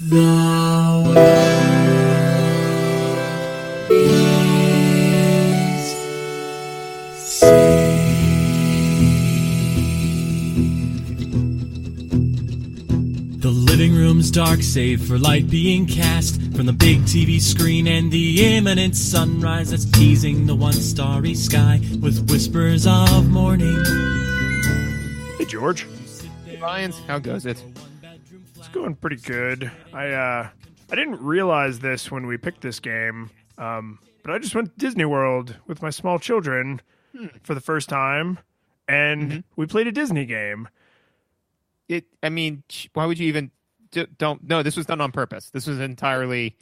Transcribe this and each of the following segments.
The world is saved. The living room's dark save for light being cast from the big TV screen and the imminent sunrise that's teasing the one starry sky with whispers of morning. Hey, George. Hey, Lions, how goes it? It's going pretty good. I didn't realize this when we picked this game, but I just went to Disney World with my small children for the first time, and we played a Disney game. Why would you even don't? No, this was done on purpose. This was entirely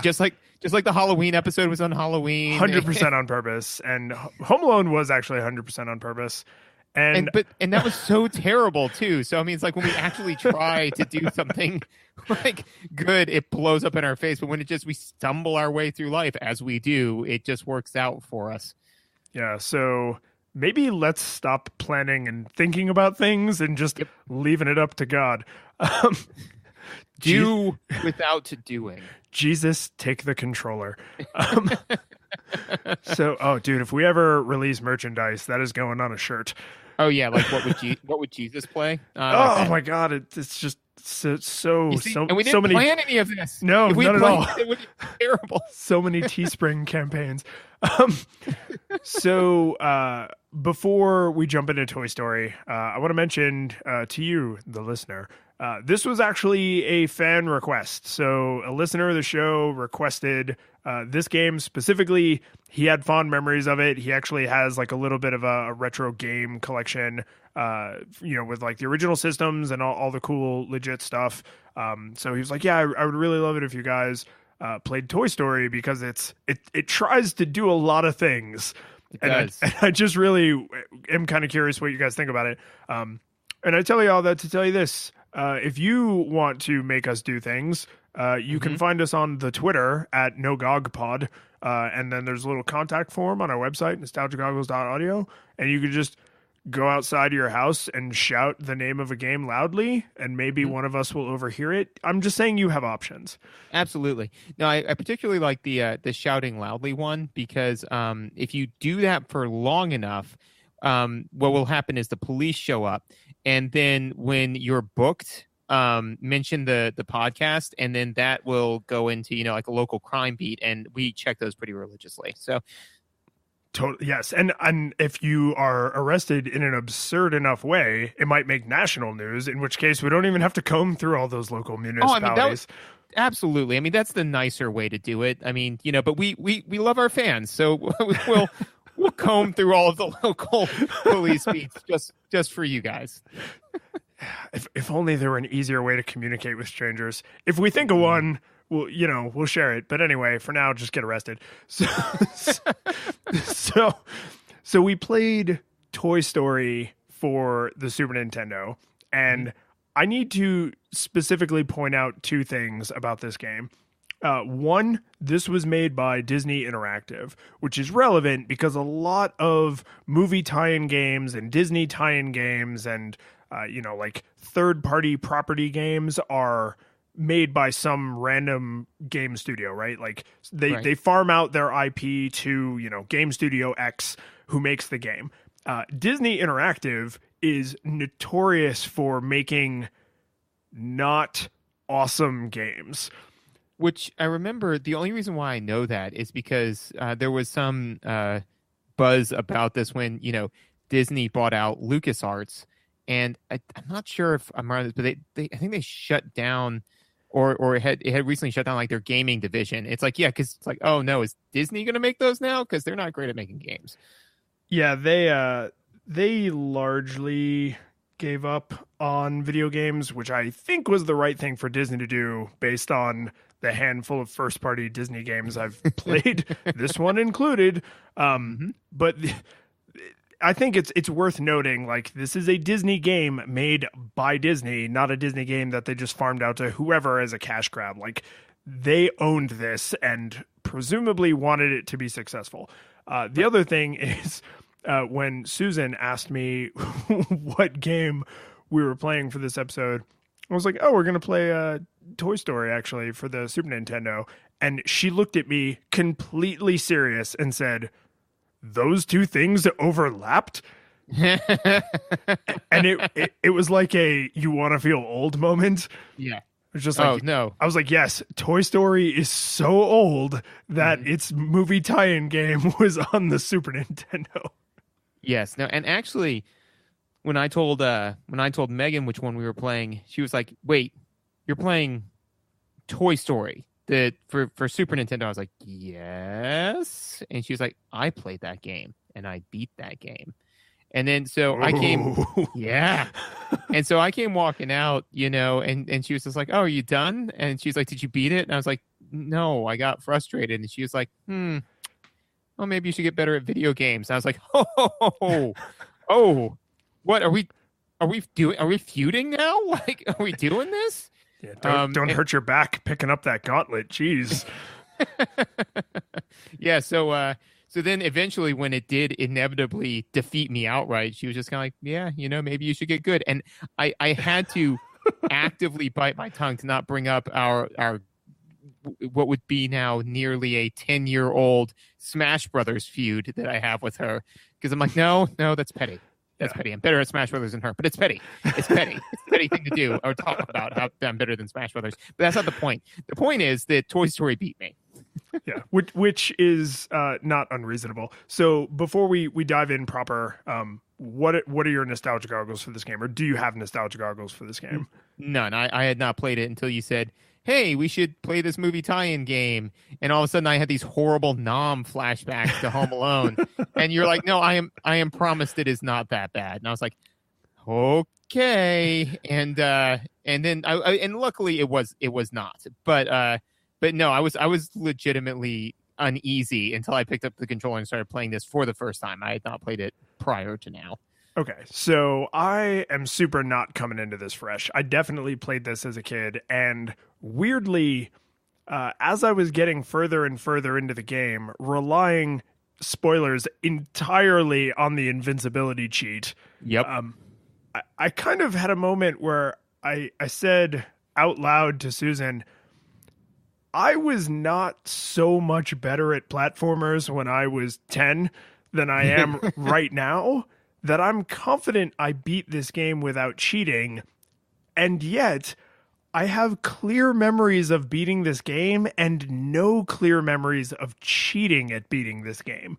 just like the Halloween episode was on Halloween. 100% on purpose, and Home Alone was actually 100% on purpose. And that was so terrible too. So I mean, it's like when we actually try to do something like good, it blows up in our face. But when we stumble our way through life as we do, it just works out for us. Yeah. So maybe let's stop planning and thinking about things and just leaving it up to God. Do without doing. Jesus, take the controller. So, dude, if we ever release merchandise, that is going on a shirt. Oh yeah, like what would Jesus play? Oh my God, it's just so and we didn't plan any of this. No, not at all. It would be terrible. So many Teespring campaigns. So before we jump into Toy Story, I want to mention to you, the listener, this was actually a fan request. So a listener of the show requested this game specifically. He had fond memories of it. He actually has like a little bit of a retro game collection, with like the original systems and all the cool legit stuff. So he was like, yeah, I would really love it if you guys played Toy Story, because it tries to do a lot of things. And I just really am kind of curious what you guys think about it. And I tell you all that to tell you this. If you want to make us do things, you can find us on the Twitter at NoGogPod. And then there's a little contact form on our website, nostalgiagoggles.audio. And you can just go outside of your house and shout the name of a game loudly, and maybe one of us will overhear it. I'm just saying you have options. Absolutely. No, I particularly like the shouting loudly one, because if you do that for long enough, what will happen is the police show up, and then when you're booked, mention the podcast, and then that will go into like a local crime beat, and we check those pretty religiously. So totally, yes. And if you are arrested in an absurd enough way, it might make national news, in which case we don't even have to comb through all those local municipalities. Absolutely. I mean, that's the nicer way to do it. I mean, but we love our fans, so we'll comb through all of the local police beats just for you guys. If only there were an easier way to communicate with strangers. If we think of one, we'll share it. But anyway, for now, just get arrested. So we played Toy Story for the Super Nintendo, and I need to specifically point out two things about this game. One, this was made by Disney Interactive, which is relevant because a lot of movie tie-in games and Disney tie-in games and like third-party property games are made by some random game studio, right? Like they farm out their IP to, Game Studio X, who makes the game. Disney Interactive is notorious for making not awesome games. Which I remember, the only reason why I know that is because there was some buzz about this when, Disney bought out LucasArts. And I'm not sure if I'm right, but I think they shut down, or it had recently shut down like their gaming division. It's like, because it's like, oh no, is Disney going to make those now? Because they're not great at making games. Yeah, they largely gave up on video games, which I think was the right thing for Disney to do based on the handful of first-party Disney games I've played, this one included. But I think it's worth noting, like, this is a Disney game made by Disney, not a Disney game that they just farmed out to whoever as a cash grab. Like, they owned this and presumably wanted it to be successful. The other thing is, when Susan asked me what game we were playing for this episode, I was like, oh, we're going to play Toy Story actually for the Super Nintendo. And she looked at me completely serious and said, those two things overlapped? And it was like a you want to feel old moment. Yeah. It was just like, Oh no. I was like, yes, Toy Story is so old that its movie tie-in game was on the Super Nintendo. Yes. No. And actually, when I told Megan which one we were playing, she was like, "Wait, you're playing Toy Story for Super Nintendo?" I was like, "Yes." And she was like, "I played that game and I beat that game." And then so I came, Ooh. yeah. And so I came walking out, and she was just like, "Oh, are you done?" And she was like, "Did you beat it?" And I was like, "No, I got frustrated." And she was like, "Well, maybe you should get better at video games." And I was like, "Oh, what are we doing? Are we feuding now? Like, are we doing this?" Yeah, don't hurt your back picking up that gauntlet. Jeez. Yeah. So then eventually when it did inevitably defeat me outright, she was just kind of like, "Yeah, maybe you should get good." And I had to actively bite my tongue to not bring up our what would be now nearly a 10-year-old Smash Brothers feud that I have with her. Because I'm like, no, that's petty. That's petty. I'm better at Smash Brothers than her, but it's petty. It's petty. It's a petty thing to do or talk about how I'm better than Smash Brothers. But that's not the point. The point is that Toy Story beat me. Yeah, which is not unreasonable. So before we dive in proper, what are your nostalgia goggles for this game, or do you have nostalgia goggles for this game? None. I had not played it until you said, "Hey, we should play this movie tie-in game," and all of a sudden I had these horrible Nom flashbacks to Home Alone, and you're like, "No, I am promised it is not that bad," and I was like, "Okay," and then and luckily it was not, but no, I was legitimately uneasy until I picked up the controller and started playing this for the first time. I had not played it prior to now. Okay, so I am super not coming into this fresh. I definitely played this as a kid, and weirdly, as I was getting further and further into the game, relying, spoilers, entirely on the invincibility cheat. Yep. I kind of had a moment where I said out loud to Susan, I was not so much better at platformers when I was 10 than I am right now, that I'm confident I beat this game without cheating. And yet, I have clear memories of beating this game and no clear memories of cheating at beating this game,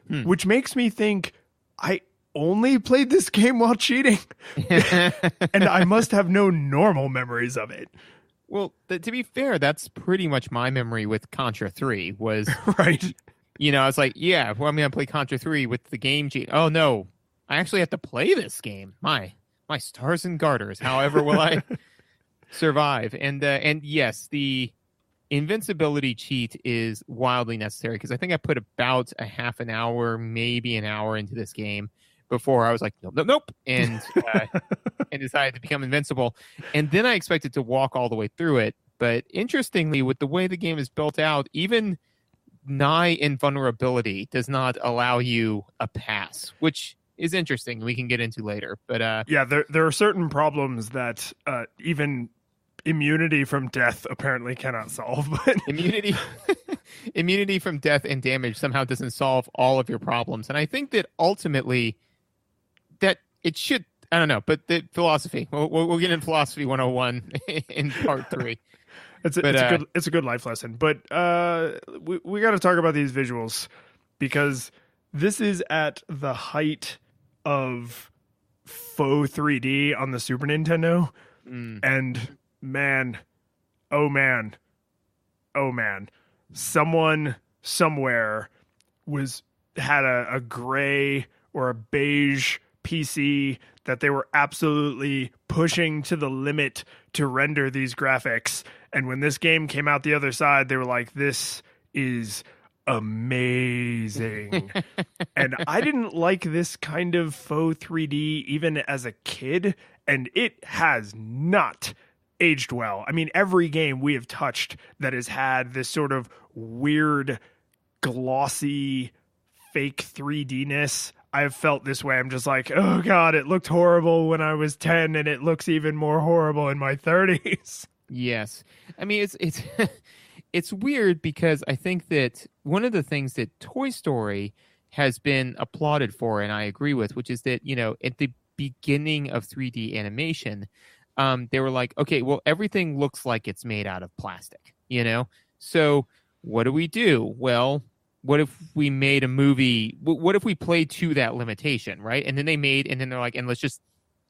which makes me think I only played this game while cheating. And I must have no normal memories of it. Well, to be fair, that's pretty much my memory with Contra 3 was, Right. I was like, yeah, well, I'm going to play Contra 3 with the game cheat. Oh, no, I actually have to play this game. My stars and garters. However will I survive? And yes, the invincibility cheat is wildly necessary because I think I put about a half an hour, maybe an hour into this game before I was like, nope, and decided to become invincible. And then I expected to walk all the way through it. But interestingly, with the way the game is built out, even nigh invulnerability does not allow you a pass, which is interesting. We can get into later. But yeah, there are certain problems that even immunity from death apparently cannot solve. But immunity from death and damage somehow doesn't solve all of your problems. And I think that ultimately that it should, I don't know, but the philosophy, we'll get into philosophy 101 in part 3. It's a good life lesson. But we got to talk about these visuals because this is at the height of faux 3D on the Super Nintendo. And man, oh man, someone somewhere had a gray or a beige PC that they were absolutely pushing to the limit to render these graphics. And when this game came out the other side, they were like, this is amazing. And I didn't like this kind of faux 3D even as a kid, and it has not aged well. I mean, every game we have touched that has had this sort of weird, glossy, fake 3D-ness, I've felt this way. I'm just like, oh God, it looked horrible when I was 10 and it looks even more horrible in my 30s. Yes. I mean, it's it's weird because I think that one of the things that Toy Story has been applauded for, and I agree with, which is that, at the beginning of 3D animation, they were like, okay, well, everything looks like it's made out of plastic, So what do we do? Well, what if we made a movie? What if we played to that limitation, right? And then they're like, and let's just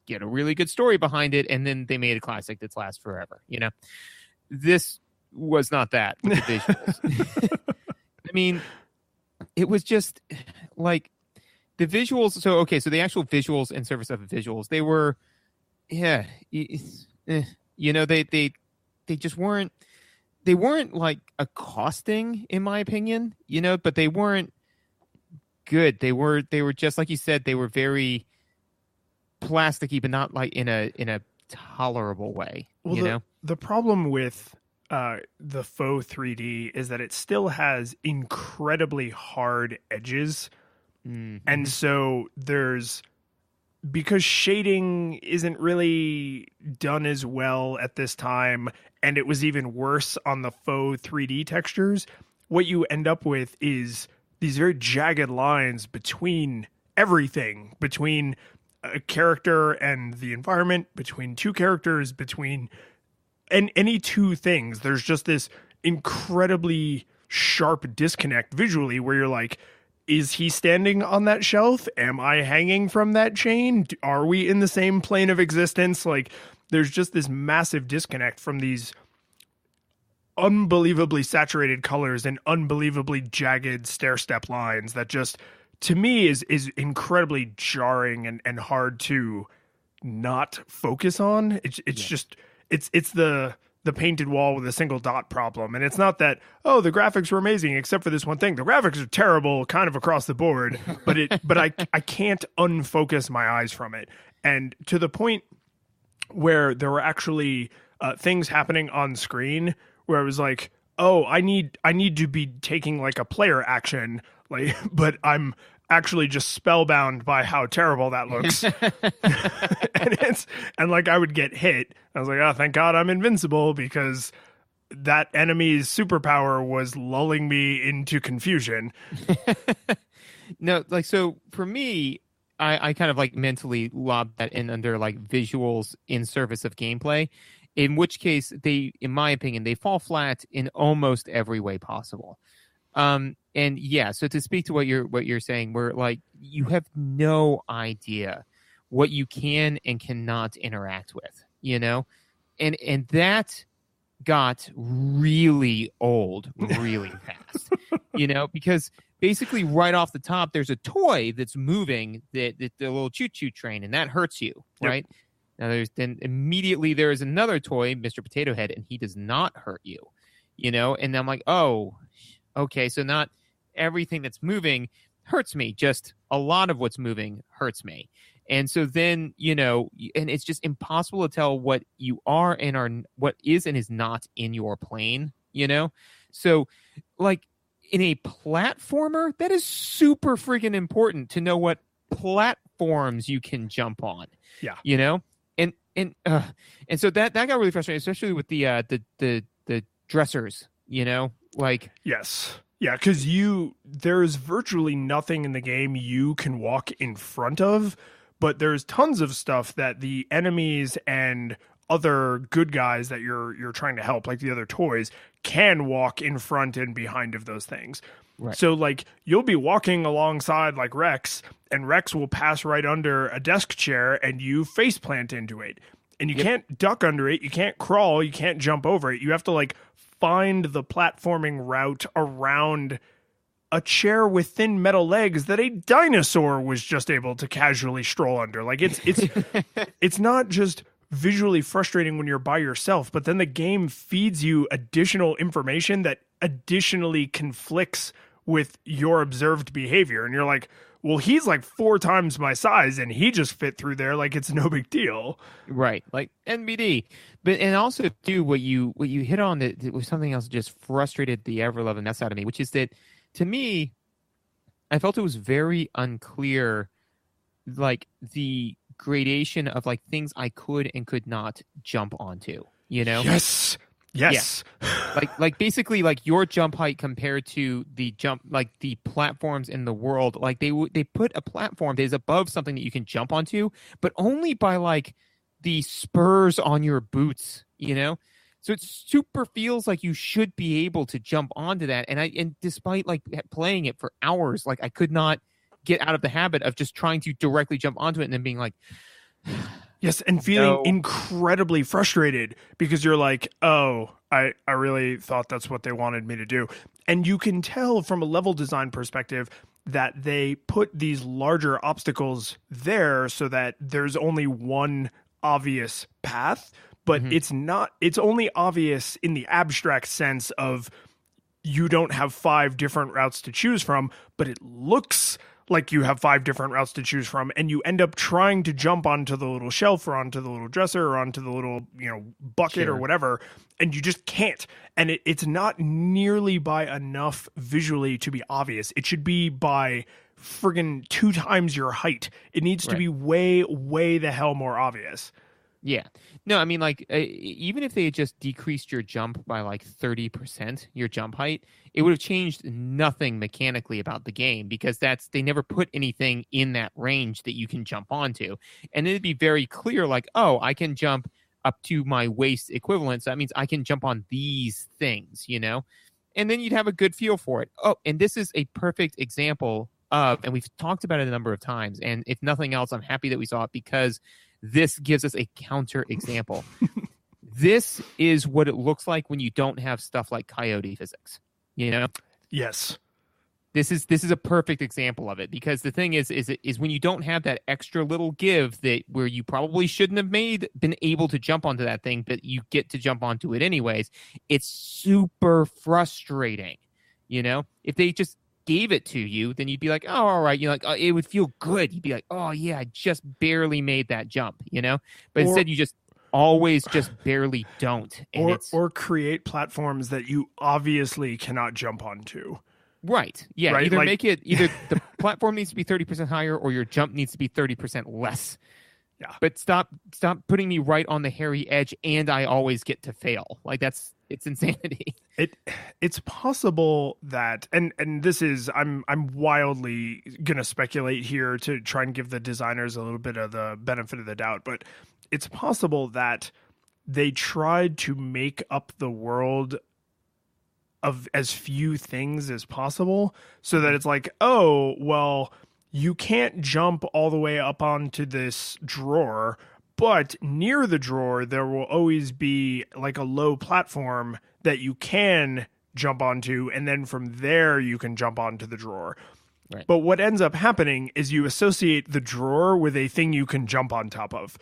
get a really good story behind it. And then they made a classic that's lasts forever, This was not that with the visuals. I mean, it was just like the visuals. So the actual visuals and service of the visuals, they were, they just weren't. They weren't like accosting, in my opinion, but they weren't good. They were just like you said. They were very plasticky, but not like in a tolerable way. Well, the problem with the faux 3D is that it still has incredibly hard edges. Mm-hmm. And so because shading isn't really done as well at this time, and it was even worse on the faux 3D textures, what you end up with is these very jagged lines between everything, between a character and the environment, between two characters, between and any two things. There's just this incredibly sharp disconnect visually where you're like, is he standing on that shelf? Am I hanging from that chain? Are we in the same plane of existence? Like, there's just this massive disconnect from these unbelievably saturated colors and unbelievably jagged stair-step lines that just, to me, is incredibly jarring and hard to not focus on. It's the painted wall with a single dot problem. And it's not that, oh, the graphics were amazing except for this one thing. The graphics are terrible kind of across the board, but I can't unfocus my eyes from it. And to the point where there were actually things happening on screen where I was like, oh, I need to be taking like a player action, like, but I'm actually just spellbound by how terrible that looks. and like I would get hit. I was like, oh, thank God I'm invincible, because that enemy's superpower was lulling me into confusion. No, like, so for me, I kind of like mentally lobbed that in under like visuals in service of gameplay, in which case they, in my opinion, they fall flat in almost every way possible. And yeah, so to speak to what you're saying, where like you have no idea what you can and cannot interact with, and that got really old really fast, because basically right off the top, there's a toy that's moving, the little choo-choo train, and that hurts you, right? Now then immediately there is another toy, Mr. Potato Head, and he does not hurt you, and I'm like, oh, okay, so not everything that's moving hurts me, just a lot of what's moving hurts me. And so then, and it's just impossible to tell what you are and what is and is not in your plane, So like in a platformer, that is super freaking important to know what platforms you can jump on. Yeah. And so that got really frustrating, especially with the dressers, like, yes. Yeah, because there's virtually nothing in the game you can walk in front of, but there's tons of stuff that the enemies and other good guys that you're trying to help, like the other toys, can walk in front and behind of those things. Right. So like you'll be walking alongside like Rex, and Rex will pass right under a desk chair and you face plant into it. And you can't duck under it, you can't crawl, you can't jump over it. You have to like find the platforming route around a chair with thin metal legs that a dinosaur was just able to casually stroll under. Like it's not just visually frustrating when you're by yourself, but then the game feeds you additional information that additionally conflicts with your observed behavior. And you're like, well, he's like 4 times my size and he just fit through there like it's no big deal. Right. Like NBD. But and also too, what you hit on that was something else that just frustrated the ever-loving mess out of me, which is that to me, I felt it was very unclear like the gradation of like things I could and could not jump onto, you know? Yes. Yes. Yeah. Like basically like your jump height compared to the jump, like the platforms in the world, like they put a platform that is above something that you can jump onto, but only by like the spurs on your boots, you know? So it super feels like you should be able to jump onto that. And despite like playing it for hours, like I could not get out of the habit of just trying to directly jump onto it and then being like, yes, and feeling incredibly frustrated because you're like, oh, I really thought that's what they wanted me to do. And you can tell from a level design perspective that they put these larger obstacles there so that there's only one obvious path, but it's only obvious in the abstract sense of you don't have 5 different routes to choose from, but it looks like you have 5 different routes to choose from, and you end up trying to jump onto the little shelf or onto the little dresser or onto the little, bucket or whatever, and you just can't. And it's not nearly by enough visually to be obvious. It should be by friggin' 2 times your height. It needs to be way, way the hell more obvious. Yeah. No, I mean, like, even if they had just decreased your jump by like 30%, your jump height, it would have changed nothing mechanically about the game because they never put anything in that range that you can jump onto. And it'd be very clear, like, oh, I can jump up to my waist equivalent. So that means I can jump on these things, you know? And then you'd have a good feel for it. Oh, and this is a perfect example of, and we've talked about it a number of times, and if nothing else, I'm happy that we saw it because this gives us a counter example. This is what it looks like when you don't have stuff like coyote physics, you know? Yes. This is a perfect example of it because the thing is when you don't have that extra little give that where you probably shouldn't have been able to jump onto that thing, but you get to jump onto it anyways. It's super frustrating, you know? If they just gave it to you, then you'd be like, oh, all right. You're like, oh, it would feel good. You'd be like, oh yeah, I just barely made that jump, you know? But instead you just always just barely don't. And or create platforms that you obviously cannot jump onto. Right. Yeah. Right? Either the platform needs to be 30% higher or your jump needs to be 30% less. Yeah. But stop putting me right on the hairy edge and I always get to fail. Like it's insanity. It's possible that and this is I'm wildly gonna speculate here to try and give the designers a little bit of the benefit of the doubt, but it's possible that they tried to make up the world of as few things as possible so that it's like, oh, well, you can't jump all the way up onto this drawer, but near the drawer, there will always be like a low platform that you can jump onto. And then from there, you can jump onto the drawer. Right. But what ends up happening is you associate the drawer with a thing you can jump on top of.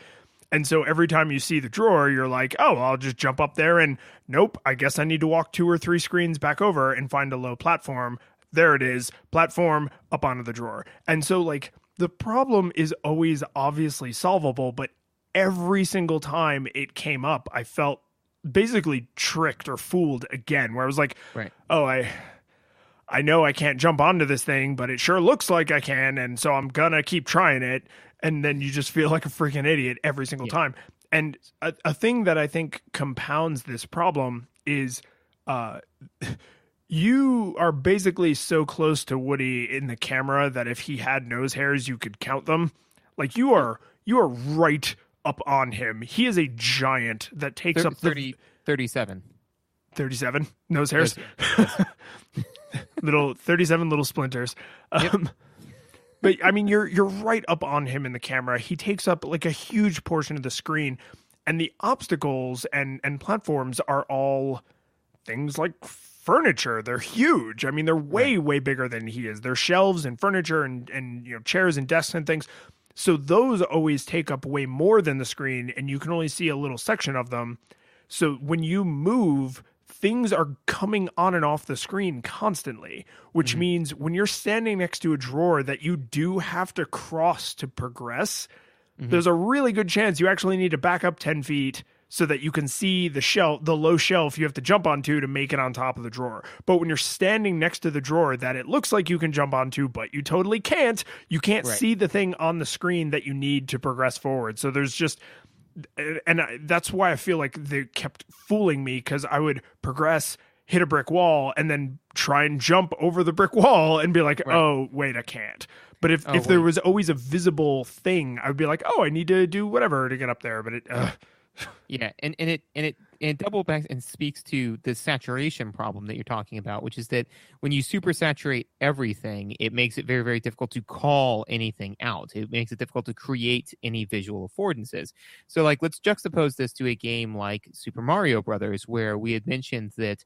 And so every time you see the drawer, you're like, oh, I'll just jump up there and nope, I guess I need to walk 2 or 3 screens back over and find a low platform. There it is, platform up onto the drawer. And so like the problem is always obviously solvable, but every single time it came up, I felt basically tricked or fooled again, where I was like, right. Oh, I know I can't jump onto this thing, but it sure looks like I can. And so I'm gonna keep trying it. And then you just feel like a freaking idiot every single time. And a thing that I think compounds this problem is you are basically so close to Woody in the camera that if he had nose hairs, you could count them. Like you are right up on him. He is a giant that takes up 37. 37 nose hairs. Little 37 little splinters. Yep. But I mean, you're right up on him in the camera. He takes up like a huge portion of the screen, and the obstacles and platforms are all things like furniture. They're huge. I mean, they're way bigger than he is. They're shelves and furniture and chairs and desks and things. So those always take up way more than the screen, and you can only see a little section of them. So when you move, things are coming on and off the screen constantly, which means when you're standing next to a drawer that you do have to cross to progress, there's a really good chance you actually need to back up 10 feet, so that you can see the low shelf you have to jump onto to make it on top of the drawer. But when you're standing next to the drawer that it looks like you can jump onto, but you totally can't, you can't Right. see the thing on the screen that you need to progress forward. So there's just, and that's why I feel like they kept fooling me, because I would progress, hit a brick wall, and then try and jump over the brick wall and be like, Right. oh, wait, I can't. But if Oh, there wait. was always a visible thing, I would be like, oh, I need to do whatever to get up there. But Yeah, and it double backs and speaks to the saturation problem that you're talking about, which is that when you super saturate everything, it makes it very, very difficult to call anything out. It makes it difficult to create any visual affordances. So, like, let's juxtapose this to a game like Super Mario Brothers, where we had mentioned that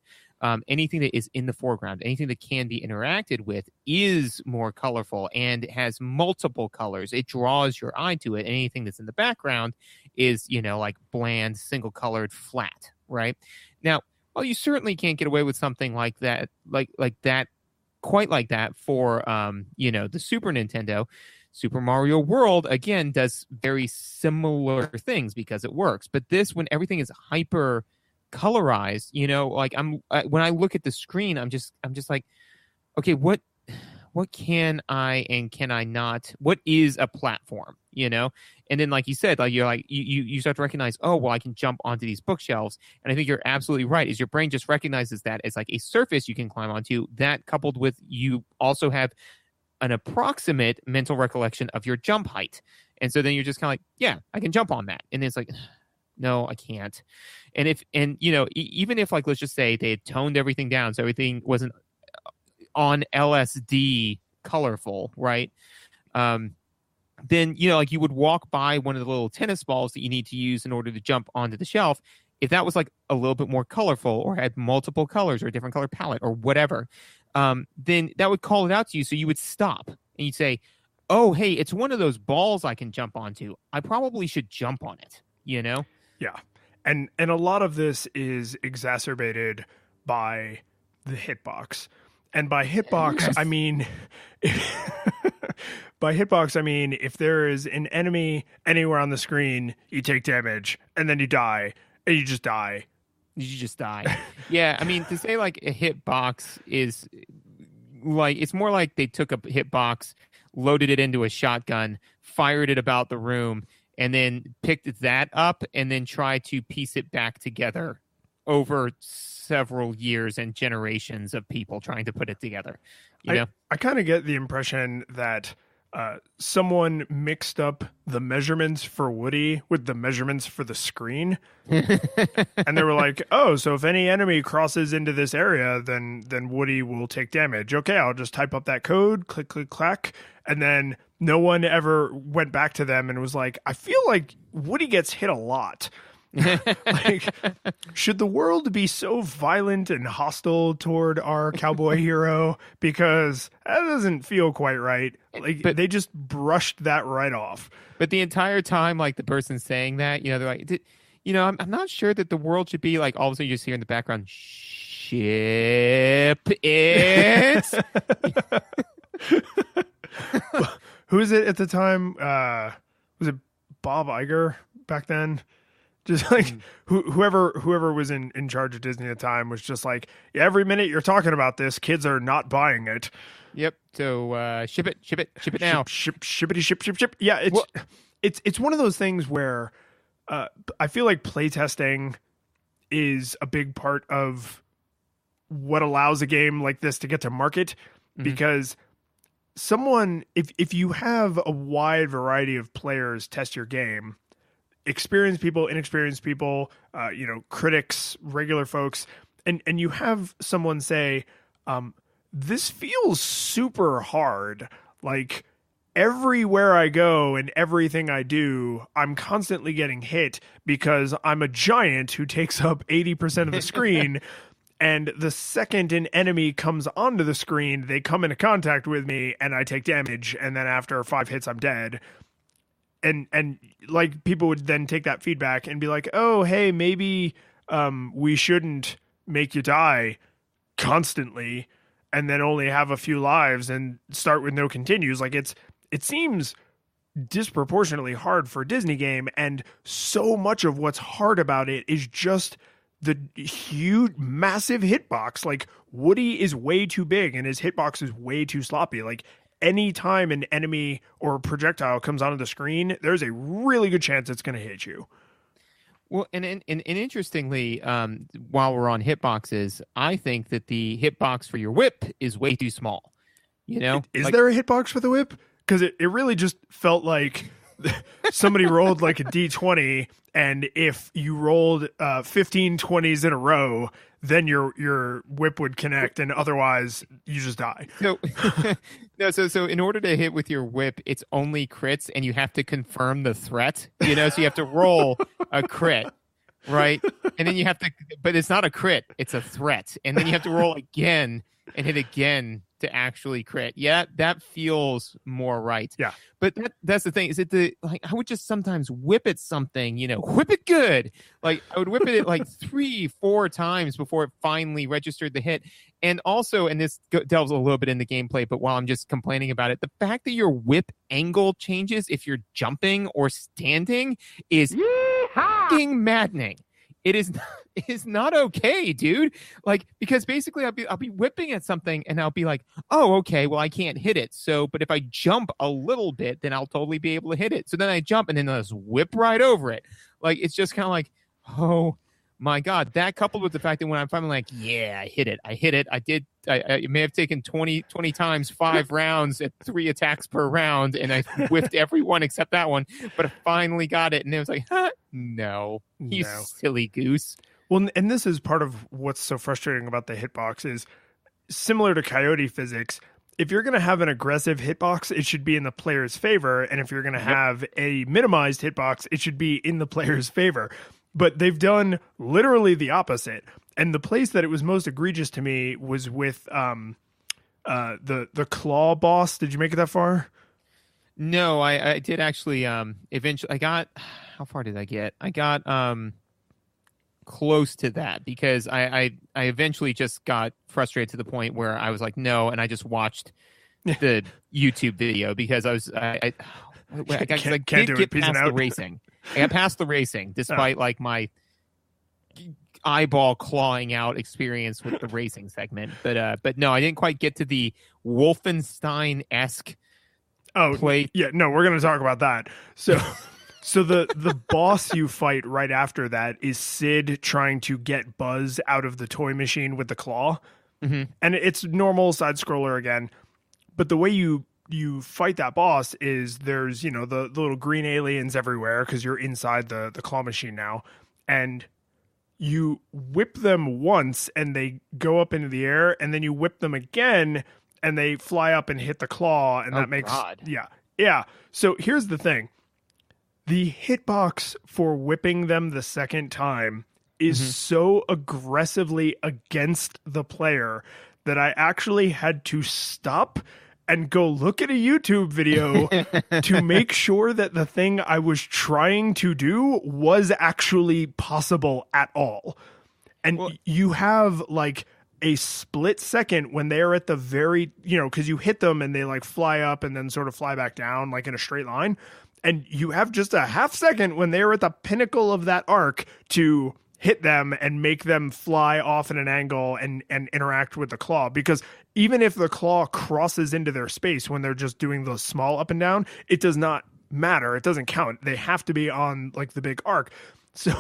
anything that is in the foreground, anything that can be interacted with, is more colorful and has multiple colors. It draws your eye to it. Anything that's in the background is, like bland, single colored, flat, right? Now, well, you certainly can't get away with something like that, like that, quite like that for, the Super Nintendo. Super Mario World, again, does very similar things because it works. But this, when everything is hyper colorized, like when I look at the screen, I'm just like, okay, what can I and can I not? What is a platform? And then, like you said, like you start to recognize, oh, well, I can jump onto these bookshelves. And I think you're absolutely right. Is your brain just recognizes that as like a surface you can climb onto. That, coupled with, you also have an approximate mental recollection of your jump height, and so then you're just kind of like, yeah, I can jump on that. And then it's like, no, I can't. And even if, like, let's just say they had toned everything down so everything wasn't on LSD colorful, right? Then, like, you would walk by one of the little tennis balls that you need to use in order to jump onto the shelf. If that was like a little bit more colorful or had multiple colors or a different color palette or whatever, then that would call it out to you. So you would stop and you'd say, oh, hey, it's one of those balls I can jump onto. I probably should jump on it, yeah. And a lot of this is exacerbated by the hitbox. And by hitbox, Yes. I mean, if there is an enemy anywhere on the screen, you take damage and then you die, and you just die. You just die. Yeah, I mean, to say like a hitbox is like, it's more like they took a hitbox, loaded it into a shotgun, fired it about the room, and then picked that up and then tried to piece it back together over several years and generations of people trying to put it together. I kind of get the impression that someone mixed up the measurements for Woody with the measurements for the screen. And they were like, oh, so if any enemy crosses into this area, then Woody will take damage. Okay, I'll just type up that code, click, click, clack. And then no one ever went back to them and was like, I feel like Woody gets hit a lot. Like, should the world be so violent and hostile toward our cowboy hero? Because that doesn't feel quite right. Like, But- they just brushed that right off. But the entire time, like, the person saying that, they're like, I'm not sure that the world should be like, all of a sudden you just hear in the background, ship it. Who is it at the time? Was it Bob Iger back then? Just like whoever was in charge of Disney at the time was just like, yeah, every minute you're talking about this, kids are not buying it. Yep. So ship it now. Ship. Yeah, it's one of those things where I feel like playtesting is a big part of what allows a game like this to get to market, because someone, if you have a wide variety of players test your game, experienced people, inexperienced people, critics, regular folks, and you have someone say, this feels super hard. Like, everywhere I go and everything I do, I'm constantly getting hit because I'm a giant who takes up 80% of the screen. And the second an enemy comes onto the screen, they come into contact with me and I take damage. And then after 5 hits, I'm dead. And like, people would then take that feedback and be like, oh, hey, maybe we shouldn't make you die constantly and then only have a few lives and start with no continues. Like, it seems disproportionately hard for a Disney game, and so much of what's hard about it is just the huge, massive hitbox. Like, Woody is way too big and his hitbox is way too sloppy. Like, anytime an enemy or projectile comes onto the screen, there's a really good chance it's going to hit you. Well, and interestingly, while we're on hitboxes, I think that the hitbox for your whip is way too small. You know, is there a hitbox for the whip? Because it really just felt like somebody rolled like a D20, and if you rolled 15 20s in a row, then your whip would connect, and otherwise you just die. So, no, so in order to hit with your whip, it's only crits, and you have to confirm the threat. You know, so you have to roll a crit, right? And then you have to, but it's not a crit; it's a threat, and then you have to roll again and hit again to actually crit. Yeah, that feels more right. Yeah. But that's the thing. Is it I would just sometimes whip at something, whip it good. Like I would whip it like 3-4 times before it finally registered the hit. And also, and this delves a little bit into gameplay, but while I'm just complaining about it, the fact that your whip angle changes if you're jumping or standing is fucking maddening. It is not okay, dude. Like, because basically I'll be whipping at something and I'll be like, oh, okay, well, I can't hit it. So, but if I jump a little bit, then I'll totally be able to hit it. So then I jump and then I'll just whip right over it. Like, it's just kind of like, oh my God. That coupled with the fact that when I'm finally like, yeah, I hit it. I may have taken 20 times 5 rounds at 3 attacks per round, and I whiffed every one except that one, but I finally got it. And it was like, no, you silly goose. Well, and this is part of what's so frustrating about the hitbox is similar to Coyote physics. If you're going to have an aggressive hitbox, it should be in the player's favor. And if you're going to have a minimized hitbox, it should be in the player's favor. But they've done literally the opposite. And the place that it was most egregious to me was with the claw boss. Did you make it that far? No, I did actually. Eventually, how far did I get? I got close to that because I eventually just got frustrated to the point where I was like, no, and I just watched the YouTube video because I did get past the racing. I got past the racing despite like my eyeball clawing out experience with the racing segment, but no, I didn't quite get to the Wolfenstein-esque play. Yeah, no, we're going to talk about that. So the boss you fight right after that is Sid trying to get Buzz out of the toy machine with the claw. Mm-hmm. And it's normal side scroller again. But the way you fight that boss is there's, the little green aliens everywhere because you're inside the claw machine now. And you whip them once and they go up into the air, and then you whip them again and they fly up and hit the claw, and that makes God. Yeah. So here's the thing. The hitbox for whipping them the second time is so aggressively against the player that I actually had to stop and go look at a YouTube video to make sure that the thing I was trying to do was actually possible at all. And you have like a split second when they're at the very, because you hit them and they like fly up and then sort of fly back down like in a straight line. And you have just a half second when they're at the pinnacle of that arc to hit them and make them fly off at an angle and interact with the claw. Because even if the claw crosses into their space when they're just doing the small up and down, it does not matter. It doesn't count. They have to be on like the big arc. So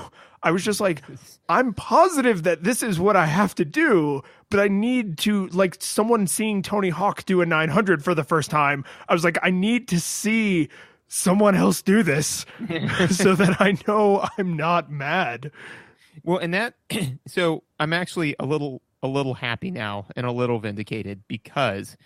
I was just like, I'm positive that this is what I have to do, but I need to, like someone seeing Tony Hawk do a 900 for the first time. I was like, I need to see someone else do this so that I know I'm not mad. Well, and that, so I'm actually a little happy now and a little vindicated because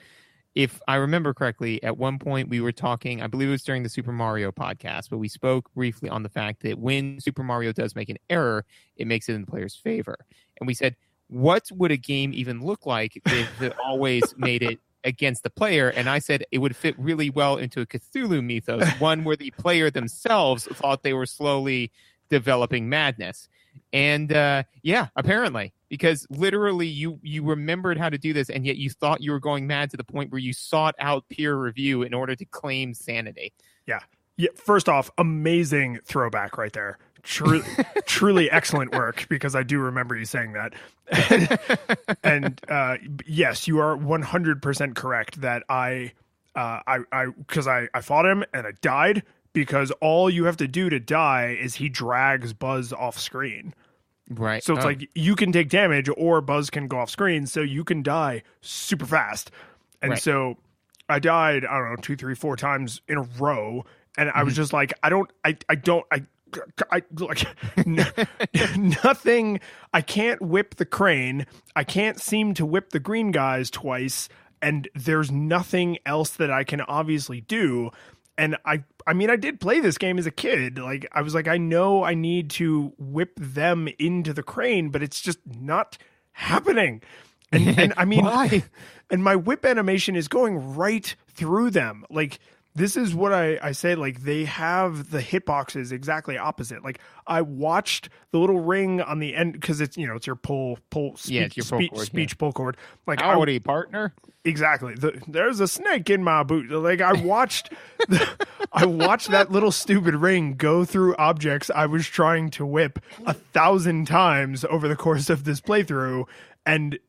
if I remember correctly, at one point we were talking, I believe it was during the Super Mario podcast, but we spoke briefly on the fact that when Super Mario does make an error, it makes it in the player's favor. And we said, what would a game even look like if it always made it against the player? And I said it would fit really well into a Cthulhu mythos, one where the player themselves thought they were slowly developing madness. And apparently, because literally you remembered how to do this, and yet you thought you were going mad to the point where you sought out peer review in order to claim sanity. Yeah. Yeah, first off, amazing throwback right there. Truly excellent work, because I do remember you saying that. And yes, you are 100% correct that because I fought him and I died, because all you have to do to die is he drags Buzz off screen. Right. So it's like you can take damage or Buzz can go off screen, so you can die super fast. And Right. so I died, I don't know, 2, 3, 4 times in a row. And I was just like, nothing. I can't whip the crane. I can't seem to whip the green guys twice. And there's nothing else that I can obviously do. And I mean, I did play this game as a kid. Like, I was like, I know I need to whip them into the crane, but it's just not happening. And I mean, Why? And my whip animation is going right through them. Like, this is what I say, like, they have the hitboxes exactly opposite. Like, I watched the little ring on the end, because it's, you know, it's your speech pull cord. Like, howdy, partner. Exactly. There's a snake in my boot. Like, I watched that little stupid ring go through objects I was trying to whip 1,000 times over the course of this playthrough, and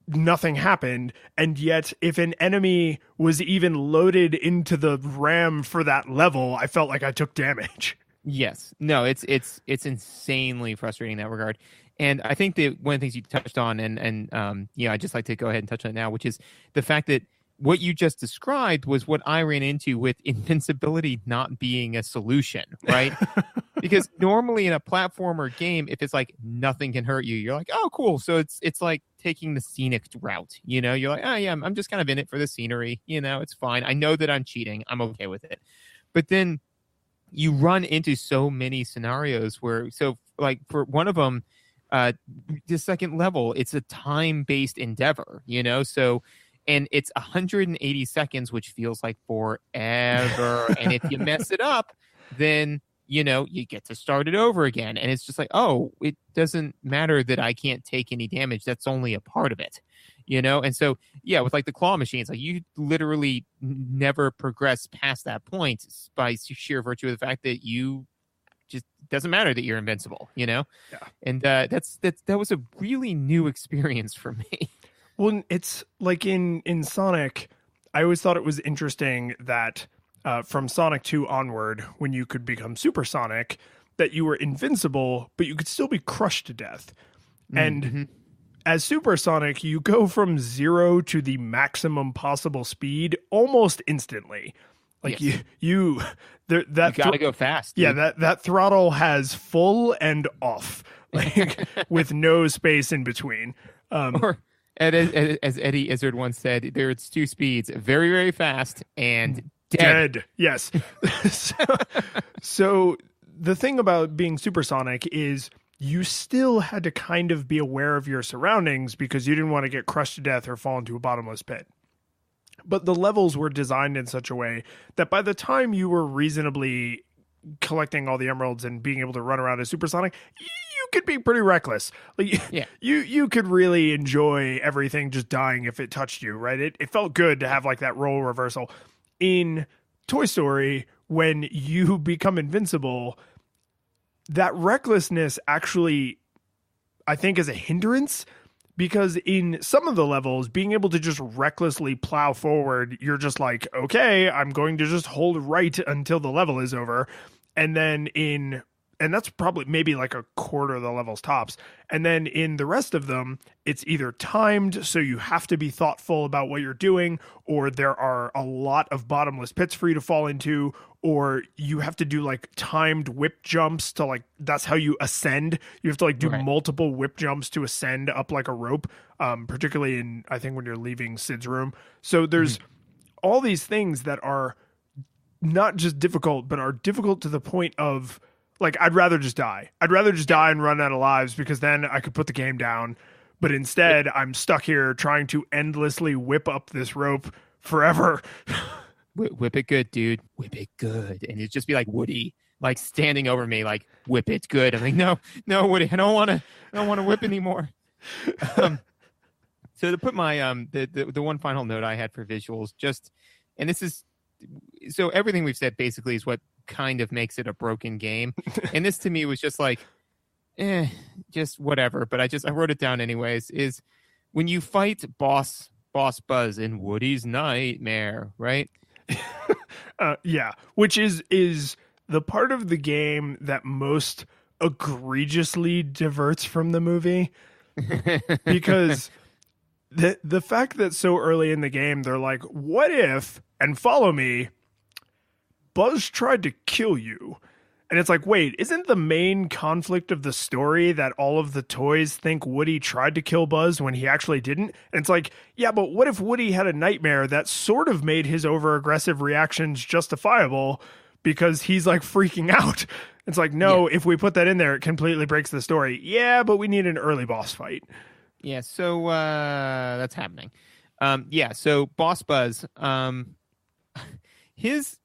nothing happened. And yet, if an enemy was even loaded into the RAM for that level, I felt like I took damage. Yes. No, it's insanely frustrating in that regard. And I think that one of the things you touched on, and I'd just like to go ahead and touch on it now, which is the fact that what you just described was what I ran into with invincibility not being a solution, right? Because normally in a platformer game, if it's like nothing can hurt you, you're like, oh, cool. So it's like taking the scenic route, you know? You're like, oh yeah, I'm just kind of in it for the scenery, you know? It's fine. I know that I'm cheating. I'm okay with it. But then you run into so many scenarios where, so like for one of them, the second level, it's a time-based endeavor, you know? So, and it's 180 seconds, which feels like forever. And if you mess it up, then, you know, you get to start it over again. And it's just like, oh, it doesn't matter that I can't take any damage. That's only a part of it, you know? And so, yeah, with like the claw machines, like you literally never progress past that point by sheer virtue of the fact that you just doesn't matter that you're invincible, you know? Yeah. And that was a really new experience for me. Well, it's like in Sonic, I always thought it was interesting that from Sonic 2 onward, when you could become Super Sonic, that you were invincible, but you could still be crushed to death. And as Super Sonic, you go from 0 to the maximum possible speed almost instantly. Like, yes. you gotta go fast. Dude. Yeah, that throttle has full and off, like with no space in between. Or as Eddie Izzard once said, there's two speeds: very, very fast and dead. Yes. So the thing about being supersonic is you still had to kind of be aware of your surroundings, because you didn't want to get crushed to death or fall into a bottomless pit. But the levels were designed in such a way that by the time you were reasonably collecting all the emeralds and being able to run around as supersonic, you could be pretty reckless. Like, yeah. You could really enjoy everything just dying if it touched you, right? It felt good to have like that role reversal. In Toy Story, when you become invincible, that recklessness actually, I think, is a hindrance. Because in some of the levels, being able to just recklessly plow forward, you're just like, okay, I'm going to just hold right until the level is over. And then and that's probably maybe like a quarter of the levels tops. And then in the rest of them, it's either timed, so you have to be thoughtful about what you're doing, or there are a lot of bottomless pits for you to fall into, or you have to do like timed whip jumps to like, that's how you ascend. You have to like do multiple whip jumps to ascend up like a rope, particularly in, I think, when you're leaving Sid's room. So there's all these things that are not just difficult, but are difficult to the point of, like, I'd rather just die. I'd rather just die and run out of lives, because then I could put the game down. But instead, I'm stuck here trying to endlessly whip up this rope forever. Whip it good, dude. Whip it good. And it'd just be like Woody, like standing over me, like, whip it good. I'm like, no, Woody, I don't want to whip anymore. So to put my the one final note I had for visuals, just, and this is, so everything we've said basically is what kind of makes it a broken game. And this to me was just like, just whatever. But I wrote it down anyways. Is when you fight Boss Buzz in Woody's Nightmare, right? Yeah, which is the part of the game that most egregiously diverts from the movie, because the fact that so early in the game they're like, what if, and follow me, Buzz tried to kill you. And it's like, wait, isn't the main conflict of the story that all of the toys think Woody tried to kill Buzz when he actually didn't? And it's like, yeah, but what if Woody had a nightmare that sort of made his over-aggressive reactions justifiable because he's like freaking out? It's like, no, if we put that in there, it completely breaks the story. Yeah, but we need an early boss fight. Yeah, so that's happening. So Boss Buzz, his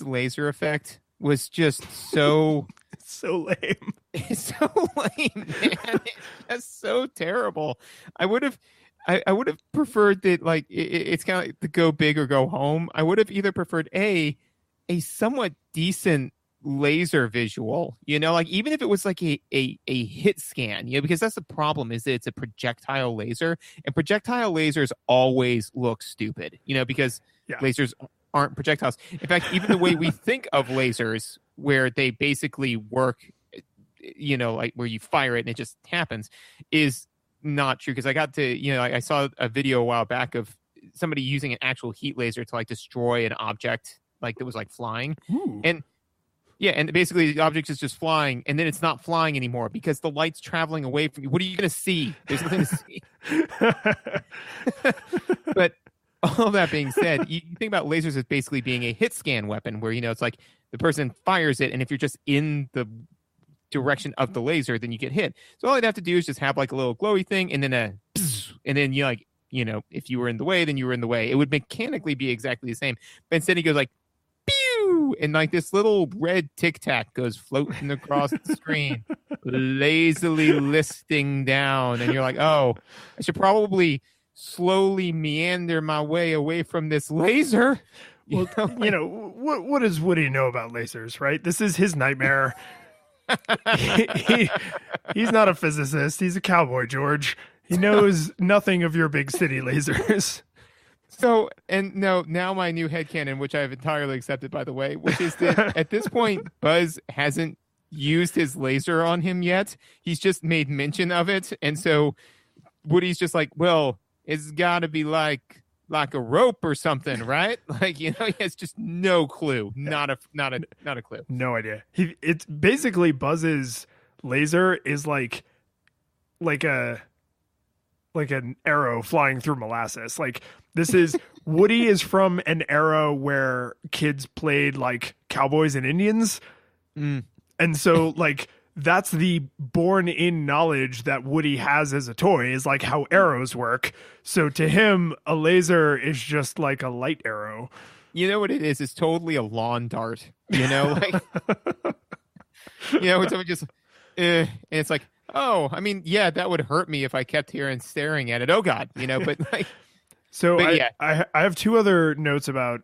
laser effect was just so so lame. It's so lame, man. That's so terrible. I would have preferred that, like, it's kind of like the go big or go home. I would have either preferred a somewhat decent laser visual, like even if it was like a hit scan, because that's the problem, is that it's a projectile laser, and projectile lasers always look stupid, because lasers aren't projectiles. In fact, even the way we think of lasers, where they basically work, like where you fire it and it just happens, is not true. Because I got to, I saw a video a while back of somebody using an actual heat laser to like destroy an object like that was like flying. Ooh. And basically the object is just flying, and then it's not flying anymore because the light's traveling away from you. What are you going to see? There's nothing to see. But all that being said, you think about lasers as basically being a hit scan weapon, where it's like the person fires it, and if you're just in the direction of the laser, then you get hit. So all you'd have to do is just have like a little glowy thing, and then and then if you were in the way, then you were in the way. It would mechanically be exactly the same. But instead he goes like, pew, and like this little red tic tac goes floating across the screen, lazily listing down, and you're like, oh, I should probably slowly meander my way away from this laser. Well, what does Woody know about lasers, right? This is his nightmare. He's not a physicist. He's a cowboy, George. He knows nothing of your big city lasers. So, and now my new headcanon, which I've entirely accepted, by the way, which is that at this point, Buzz hasn't used his laser on him yet. He's just made mention of it. And so Woody's just like, well, it's got to be like a rope or something, right? Like, he has just no clue. Not a clue. No idea. It's basically Buzz's laser is like an arrow flying through molasses. Like, this is Woody is from an era where kids played like cowboys and Indians. And so like that's the born in knowledge that Woody has as a toy, is like how arrows work. So to him, a laser is just like a light arrow. You know what it is? It's totally a lawn dart, like, when someone just, and it's like, oh, I mean, yeah, that would hurt me if I kept here and staring at it. Oh God, but like, so but I have two other notes about,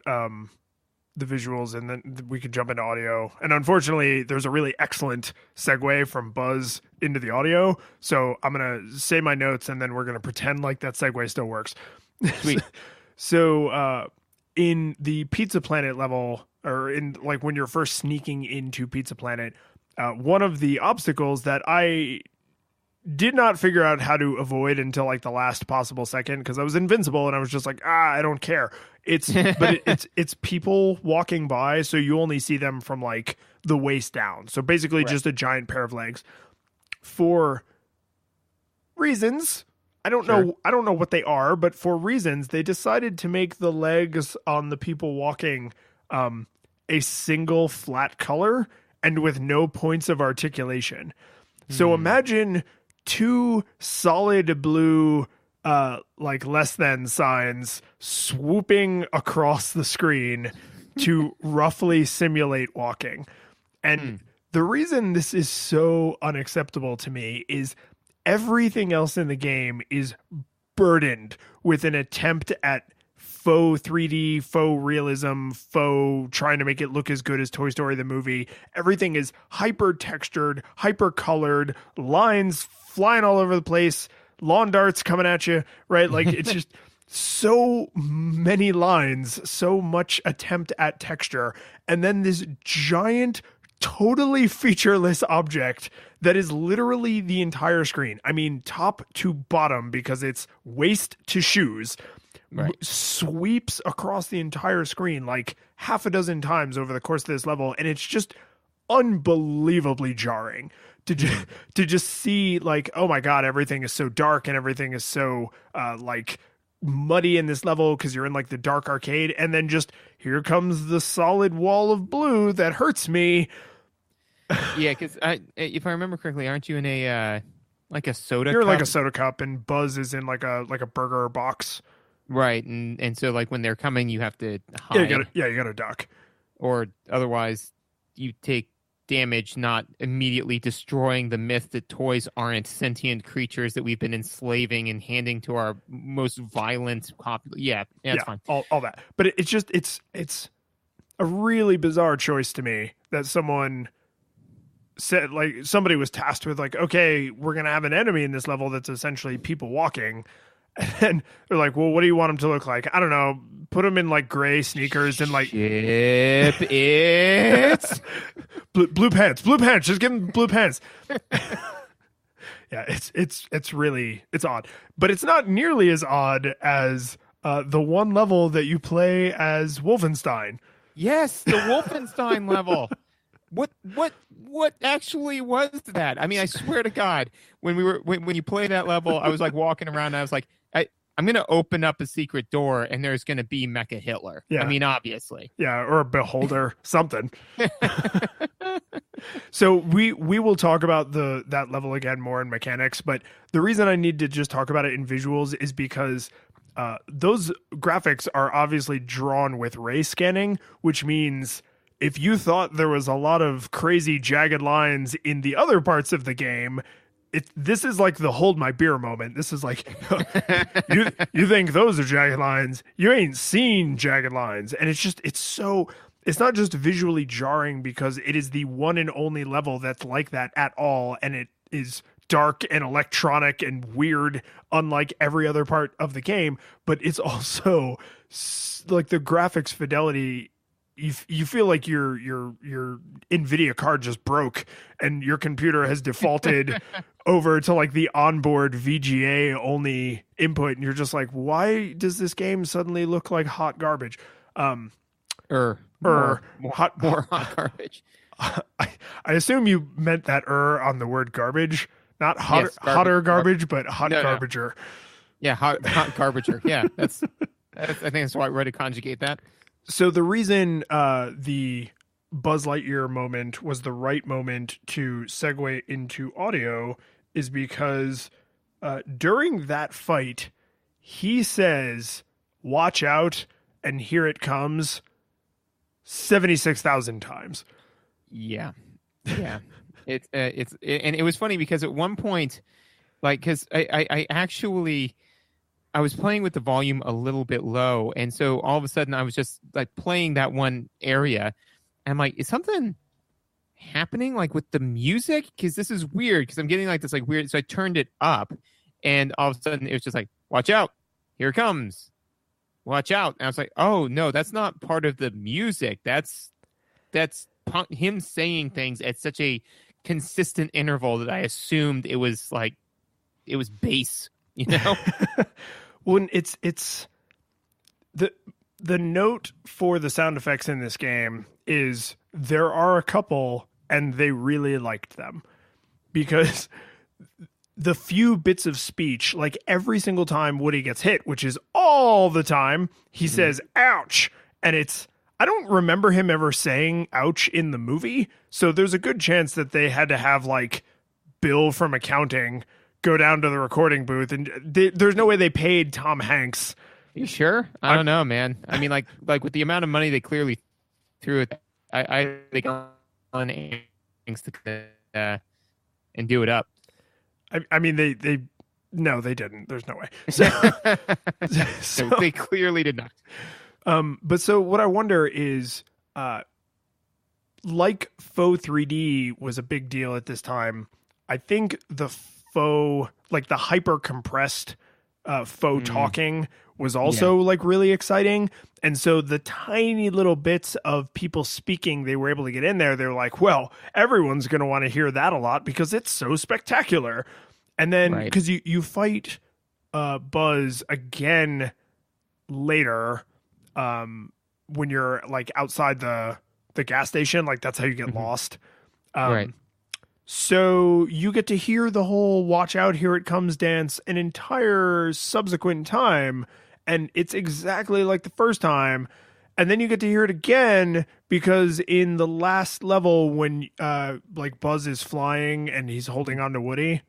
the visuals, and then we could jump into audio. And unfortunately, there's a really excellent segue from Buzz into the audio. So I'm going to say my notes, and then we're going to pretend like that segue still works. Sweet. So in the Pizza Planet level, or in like when you're first sneaking into Pizza Planet, one of the obstacles that I did not figure out how to avoid until like the last possible second, because I was invincible and I was just like, I don't care. It's people walking by, so you only see them from like the waist down. So basically just a giant pair of legs. For reasons, I don't know what they are, but for reasons, they decided to make the legs on the people walking a single flat color and with no points of articulation. So imagine two solid blue like less than signs swooping across the screen to roughly simulate walking. And the reason this is so unacceptable to me is everything else in the game is burdened with an attempt at faux 3D, faux realism, faux trying to make it look as good as Toy Story the movie. Everything is hyper textured, hyper colored, lines flying all over the place, lawn darts coming at you, right? Like it's just so many lines, so much attempt at texture, and then this giant, totally featureless object that is literally the entire screen. I mean, top to bottom, because it's waist to shoes, Right. sweeps across the entire screen like half a dozen times over the course of this level, and it's just unbelievably jarring to just see, like, oh my god, everything is so dark and everything is so like muddy in this level because you're in like the dark arcade, and then just here comes the solid wall of blue that hurts me. Yeah, because if I remember correctly, aren't you in a like a soda? You're cup? like a soda cup, and Buzz is in like a burger box. Right, and so like when they're coming, you have to hide, You gotta duck. or otherwise you take damage, not immediately destroying the myth that toys aren't sentient creatures that we've been enslaving and handing to our most violent popular. Yeah, it's fine. All that. But it's a really bizarre choice to me that someone said, like, somebody was tasked with, like, okay, we're gonna have an enemy in this level that's essentially people walking. And they're like, well, what do you want them to look like? I don't know. Put them in like gray sneakers and like Ship it. blue pants. Just give them blue pants. Yeah, it's really odd, but it's not nearly as odd as the one level that you play as Wolfenstein. Yes, the Wolfenstein level. What actually was that? I mean, I swear to God, when you play that level, I was like walking around and I was like, I'm going to open up a secret door and there's going to be Mecha Hitler. Yeah. I mean, obviously. Yeah, or a beholder, something. So we will talk about that level again more in mechanics, but the reason I need to just talk about it in visuals is because those graphics are obviously drawn with ray scanning, which means if you thought there was a lot of crazy jagged lines in the other parts of the game, this is like the hold my beer moment. This is like, you think those are jagged lines, you ain't seen jagged lines. And it's not just visually jarring because it is the one and only level that's like that at all, and it is dark and electronic and weird, unlike every other part of the game, but it's also like the graphics fidelity. You feel like your NVIDIA card just broke and your computer has defaulted over to like the onboard VGA only input, and you're just like, why does this game suddenly look like hot garbage? More hot garbage. I assume you meant that on the word garbage, not hot, Yes, hotter garbage, but hot No. garbager. Yeah, hot garbager. Yeah, I think that's the right way to conjugate that. So the reason the Buzz Lightyear moment was the right moment to segue into audio is because during that fight, he says, "Watch out," and here it comes 76,000 times. Yeah. And it was funny because at one point, like, because I actually, I was playing with the volume a little bit low, and so all of a sudden I was just like playing that one area, and I'm like, is something happening like with the music? Because this is weird. Because I'm getting like this like weird. So I turned it up, and all of a sudden it was just like, watch out, here it comes, watch out. And I was like, oh no, that's not part of the music. That's him saying things at such a consistent interval that I assumed it was bass. You know. When it's the note for the sound effects in this game is there are a couple and they really liked them, because the few bits of speech, like every single time Woody gets hit, which is all the time, he says ouch, and I don't remember him ever saying ouch in the movie, so there's a good chance that they had to have like Bill from accounting go down to the recording booth, and there's no way they paid Tom Hanks. You sure? I don't know, man. I mean, like with the amount of money they clearly threw at, I think on Hanks to and do it up. I mean, they No, they didn't. There's no way. So, so No, they clearly did not. but so what I wonder is, like faux 3D was a big deal at this time. I think the faux, like the hyper compressed faux talking was also like really exciting. And so the tiny little bits of people speaking they were able to get in there, they're like, well, everyone's going to want to hear that a lot because it's so spectacular. And then because you fight Buzz again later when you're like outside the gas station, like that's how you get lost. Right. So you get to hear the whole "Watch out, here it comes" dance an entire subsequent time, and it's exactly like the first time. And then you get to hear it again because in the last level when like Buzz is flying and he's holding on to Woody,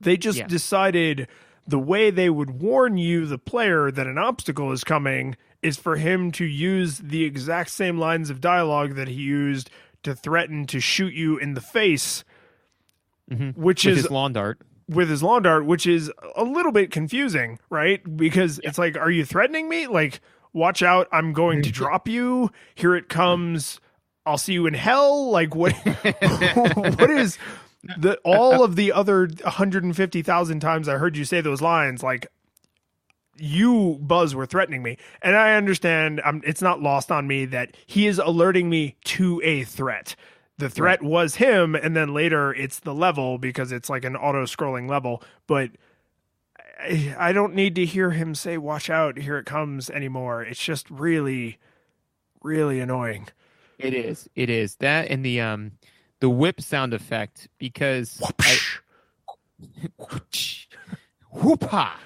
they just decided the way they would warn you, the player, that an obstacle is coming is for him to use the exact same lines of dialogue that he used to threaten to shoot you in the face, which with is his lawn dart. With his lawn dart, which is a little bit confusing, right? Because it's like, are you threatening me? Like, watch out, I'm going to drop you. Here it comes. I'll see you in hell. Like, what? What is all of the other 150,000 times I heard you say those lines? Like, you, Buzz, were threatening me. And I understand it's not lost on me that he is alerting me to a threat. The threat was him, and then later it's the level because it's like an auto-scrolling level. But I don't need to hear him say, "Watch out, here it comes" anymore. It's just really, really annoying. It is. It is. That and the whip sound effect because whoop-ha.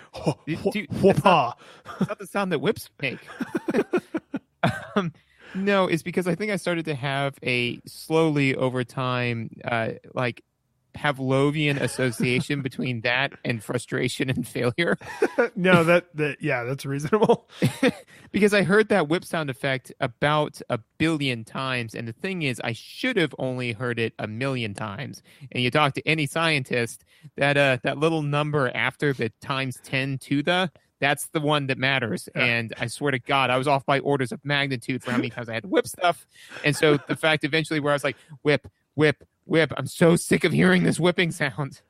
Whoop-ha. That's not the sound that whips make. No, it's because I think I started to have a slowly over time, like Pavlovian association between that and frustration and failure. No, that's reasonable. Because I heard that whip sound effect about 1 billion times, and the thing is, I should have only heard it 1 million times. And you talk to any scientist, that little number after the times 10 to the. That's the one that matters. Yeah. And I swear to God, I was off by orders of magnitude for how many times I had to whip stuff. And so the fact eventually where I was like, whip, whip, whip. I'm so sick of hearing this whipping sound.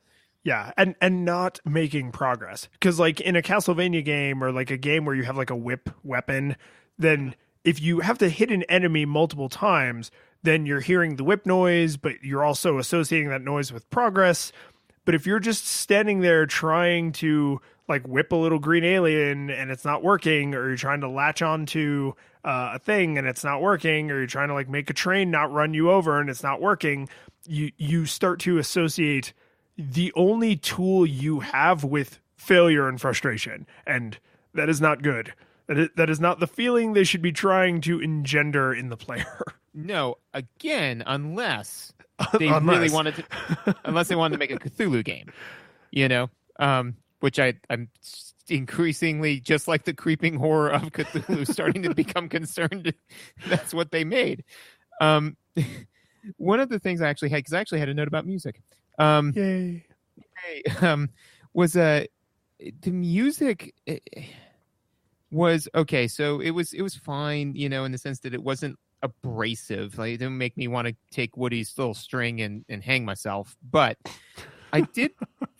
Yeah, and not making progress. Because like in a Castlevania game or like a game where you have like a whip weapon, then if you have to hit an enemy multiple times, then you're hearing the whip noise, but you're also associating that noise with progress. But if you're just standing there trying to like whip a little green alien and it's not working, or you're trying to latch onto a thing and it's not working, or you're trying to like make a train not run you over and it's not working, you start to associate the only tool you have with failure and frustration. And that is not good. That is not the feeling they should be trying to engender in the player. No, again, unless they really wanted to, unless they wanted to make a Cthulhu game, which I'm increasingly, just like the creeping horror of Cthulhu, starting to become concerned that's what they made. One of the things I actually had, because I actually had a note about music. Yay. Was the music was okay. So it was fine, in the sense that it wasn't abrasive. Like, it didn't make me want to take Woody's little string and hang myself. But I did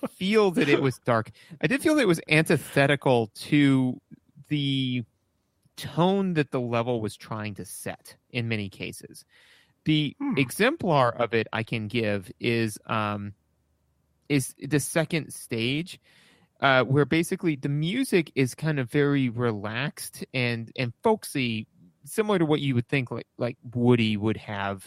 feel that it was dark. I did feel that it was antithetical to the tone that the level was trying to set in many cases. The exemplar of it I can give is the second stage, where basically the music is kind of very relaxed and folksy, similar to what you would think like Woody would have,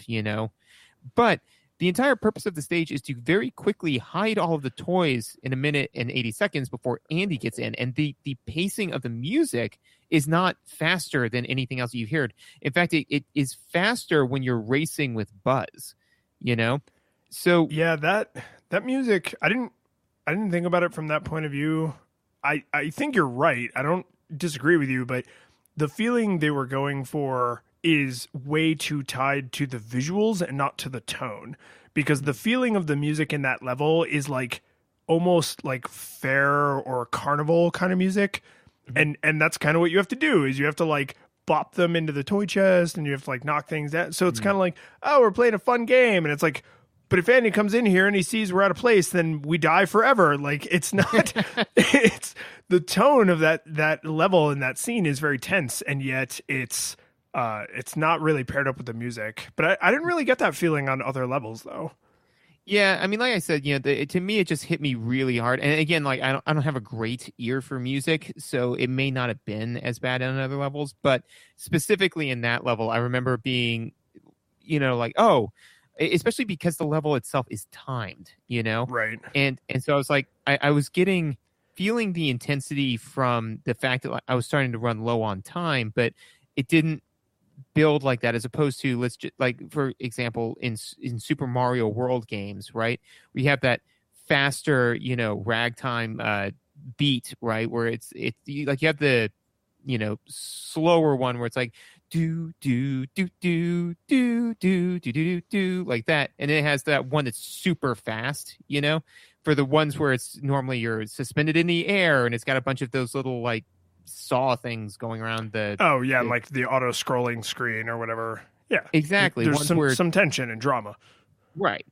But the entire purpose of the stage is to very quickly hide all of the toys in 1 minute and 80 seconds before Andy gets in. And the pacing of the music is not faster than anything else you've heard. In fact, it is faster when you're racing with Buzz, So yeah, that music, I didn't think about it from that point of view. I think you're right. I don't disagree with you, but the feeling they were going for is way too tied to the visuals and not to the tone, because the feeling of the music in that level is like almost like fair or carnival kind of music. And that's kind of what you have to do is you have to like bop them into the toy chest and you have to like knock things down. So it's kind of like, oh, we're playing a fun game. And it's like, but if Andy comes in here and he sees we're out of place, then we die forever. Like it's not, it's the tone of that level and that scene is very tense. And yet it's not really paired up with the music, but I didn't really get that feeling on other levels though. Yeah, I mean, like I said, to me, it just hit me really hard. And again, like I don't have a great ear for music, so it may not have been as bad on other levels. But specifically in that level, I remember being, like, oh, especially because the level itself is timed, Right. And so I was like, I was feeling the intensity from the fact that I was starting to run low on time, but it didn't build like that, as opposed to, let's just, like, for example, in Super Mario World games, right, we have that faster ragtime beat, right, where it's like you have the slower one where it's like do do do do do do do do do like that, and it has that one that's super fast, for the ones where it's normally you're suspended in the air and it's got a bunch of those little like saw things going around the like the auto scrolling screen or whatever. Yeah, exactly. There's some tension and drama. Right.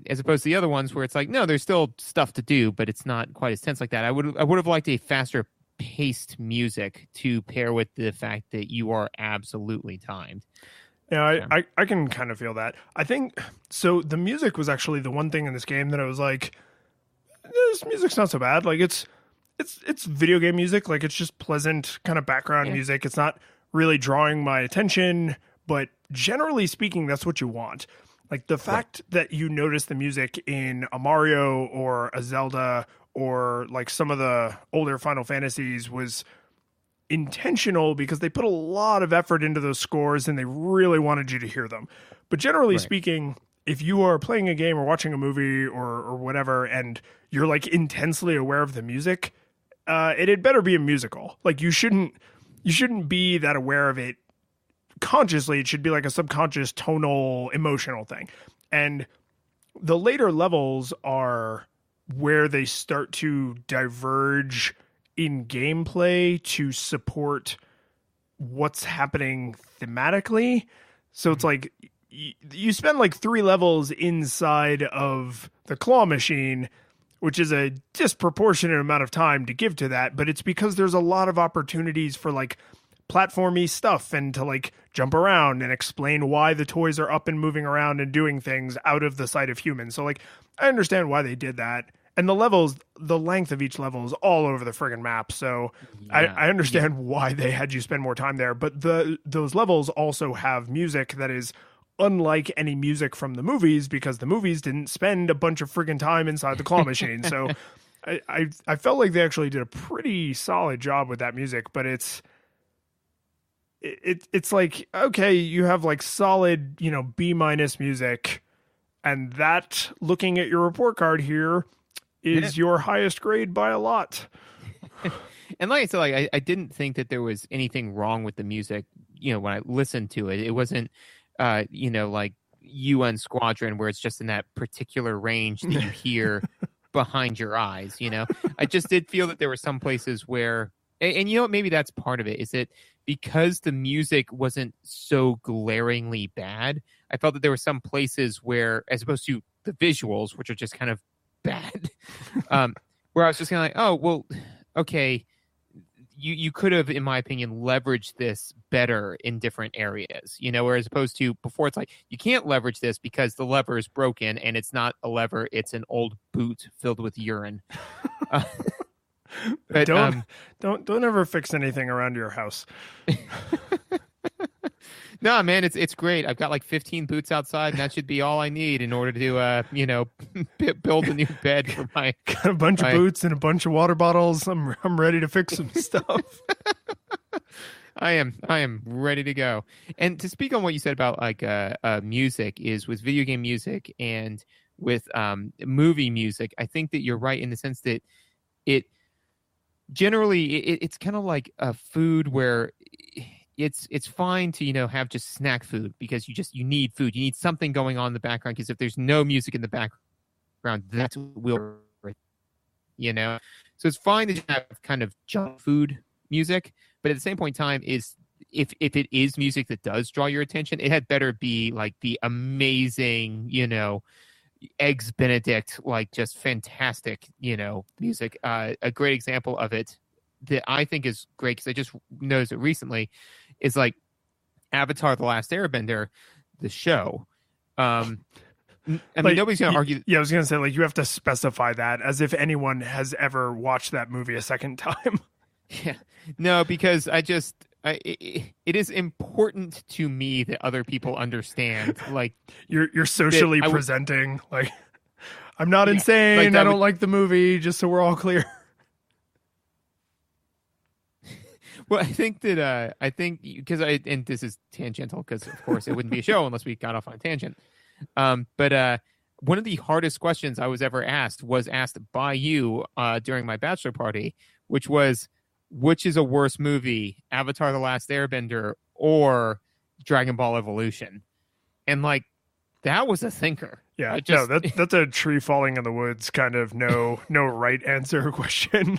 As opposed to the other ones where it's like, no, there's still stuff to do, but it's not quite as tense like that. I would have liked a faster paced music to pair with the fact that you are absolutely timed. Yeah, I can kind of feel that. I think so. The music was actually the one thing in this game that I was like, this music's not so bad. Like it's video game music. Like it's just pleasant kind of background music. It's not really drawing my attention, but generally speaking, that's what you want. Like the fact that you notice the music in a Mario or a Zelda or like some of the older Final Fantasies was intentional because they put a lot of effort into those scores and they really wanted you to hear them. But generally speaking, if you are playing a game or watching a movie or whatever, and you're like intensely aware of the music, it had better be a musical. Like you shouldn't be that aware of it consciously. It should be like a subconscious tonal emotional thing. And the later levels are where they start to diverge in gameplay to support what's happening thematically. So it's like you spend like 3 levels inside of the claw machine, which is a disproportionate amount of time to give to that, but it's because there's a lot of opportunities for like platformy stuff and to like jump around and explain why the toys are up and moving around and doing things out of the sight of humans. So like I understand why they did that. And the levels, the length of each level is all over the friggin' map. So I understand why they had you spend more time there. But those levels also have music that is unlike any music from the movies because the movies didn't spend a bunch of friggin' time inside the claw machine. So I felt like they actually did a pretty solid job with that music. But it's like, okay, you have like solid, B- music. And that, looking at your report card here, is your highest grade by a lot. And like I said, like I didn't think that there was anything wrong with the music. When I listened to it, it wasn't, like UN Squadron where it's just in that particular range that you hear behind your eyes. I just did feel that there were some places where, and maybe that's part of it. Is that because the music wasn't so glaringly bad, I felt that there were some places where, as opposed to the visuals, which are just kind of bad, where I was just kind of like, oh, well, okay, you could have, in my opinion, leveraged this better in different areas, whereas opposed to before, it's like, you can't leverage this because the lever is broken and it's not a lever, it's an old boot filled with urine. But don't ever fix anything around your house. No, man, it's great. I've got like 15 boots outside, and that should be all I need in order to, build a new bed for my. Got a bunch of boots and a bunch of water bottles. I'm ready to fix some stuff. I am ready to go. And to speak on what you said about like music, is with video game music and with movie music, I think that you're right in the sense that it generally it's kind of like a food where it's fine to have just snack food because you need food, you need something going on in the background, because if there's no music in the background, that's what will you know? So it's fine to have kind of junk food music, but at the same point in time is if it is music that does draw your attention, it had better be like the amazing, you know, Eggs Benedict, like just fantastic, you know, music. A great example of it that I think is great because I just noticed it recently is like Avatar: The Last Airbender, the show. I mean, nobody's going to argue. Yeah, I was going to say, like, you have to specify that as if anyone has ever watched that movie a second time. Yeah, no, because it is important to me that other people understand. Like, you're socially presenting. Like, I'm not insane. Like I don't like the movie. Just so we're all clear. Well, I think because and this is tangential because of course it wouldn't be a show unless we got off on a tangent. But one of the hardest questions I was ever asked was asked by you during my bachelor party, which was, which is a worse movie, Avatar: The Last Airbender or Dragon Ball Evolution? And like, that was a thinker. Yeah, no, that's a tree falling in the woods kind of no right answer question.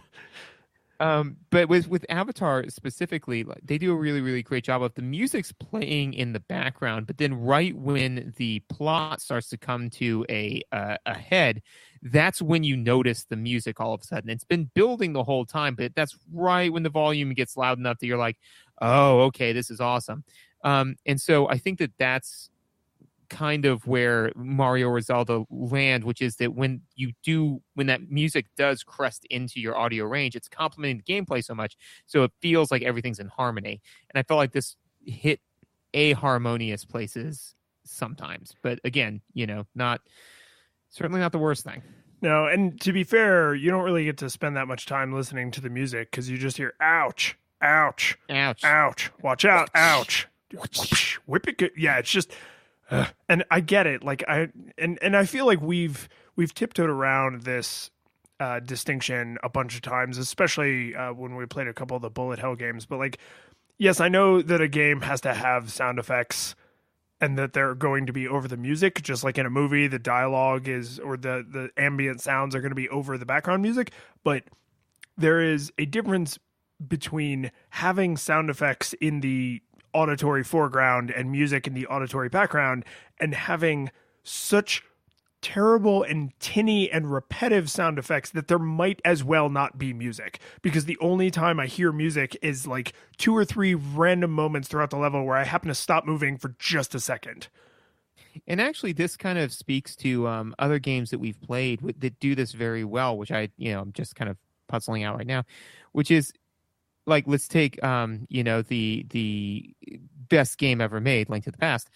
But with Avatar specifically, like, they do a really, really great job of the music's playing in the background, but then right when the plot starts to come to a head, that's when you notice the music all of a sudden. It's been building the whole time, but that's right when the volume gets loud enough that you're like, oh, okay, this is awesome. And so I think that's kind of where Mario or Zelda land, which is that when that music does crest into your audio range, it's complementing the gameplay so much, so it feels like everything's in harmony. And I felt like this hit harmonious places sometimes, but again, you know, certainly not the worst thing. No, and to be fair, you don't really get to spend that much time listening to the music because you just hear ouch, ouch, ouch, ouch, watch out, ouch, whip it. Yeah, it's just. And I get it. Like I feel like we've tiptoed around this distinction a bunch of times, especially when we played a couple of the bullet hell games. But like, yes, I know that a game has to have sound effects and that they're going to be over the music, just like in a movie, the dialogue is, or the ambient sounds are going to be over the background music. But there is a difference between having sound effects in the auditory foreground and music in the auditory background and having such terrible and tinny and repetitive sound effects that there might as well not be music, because the only time I hear music is like 2 or 3 random moments throughout the level where I happen to stop moving for just a second. And actually this kind of speaks to other games that we've played that do this very well, which I'm just kind of puzzling out right now, which is, like, let's take the best game ever made, Link to the Past.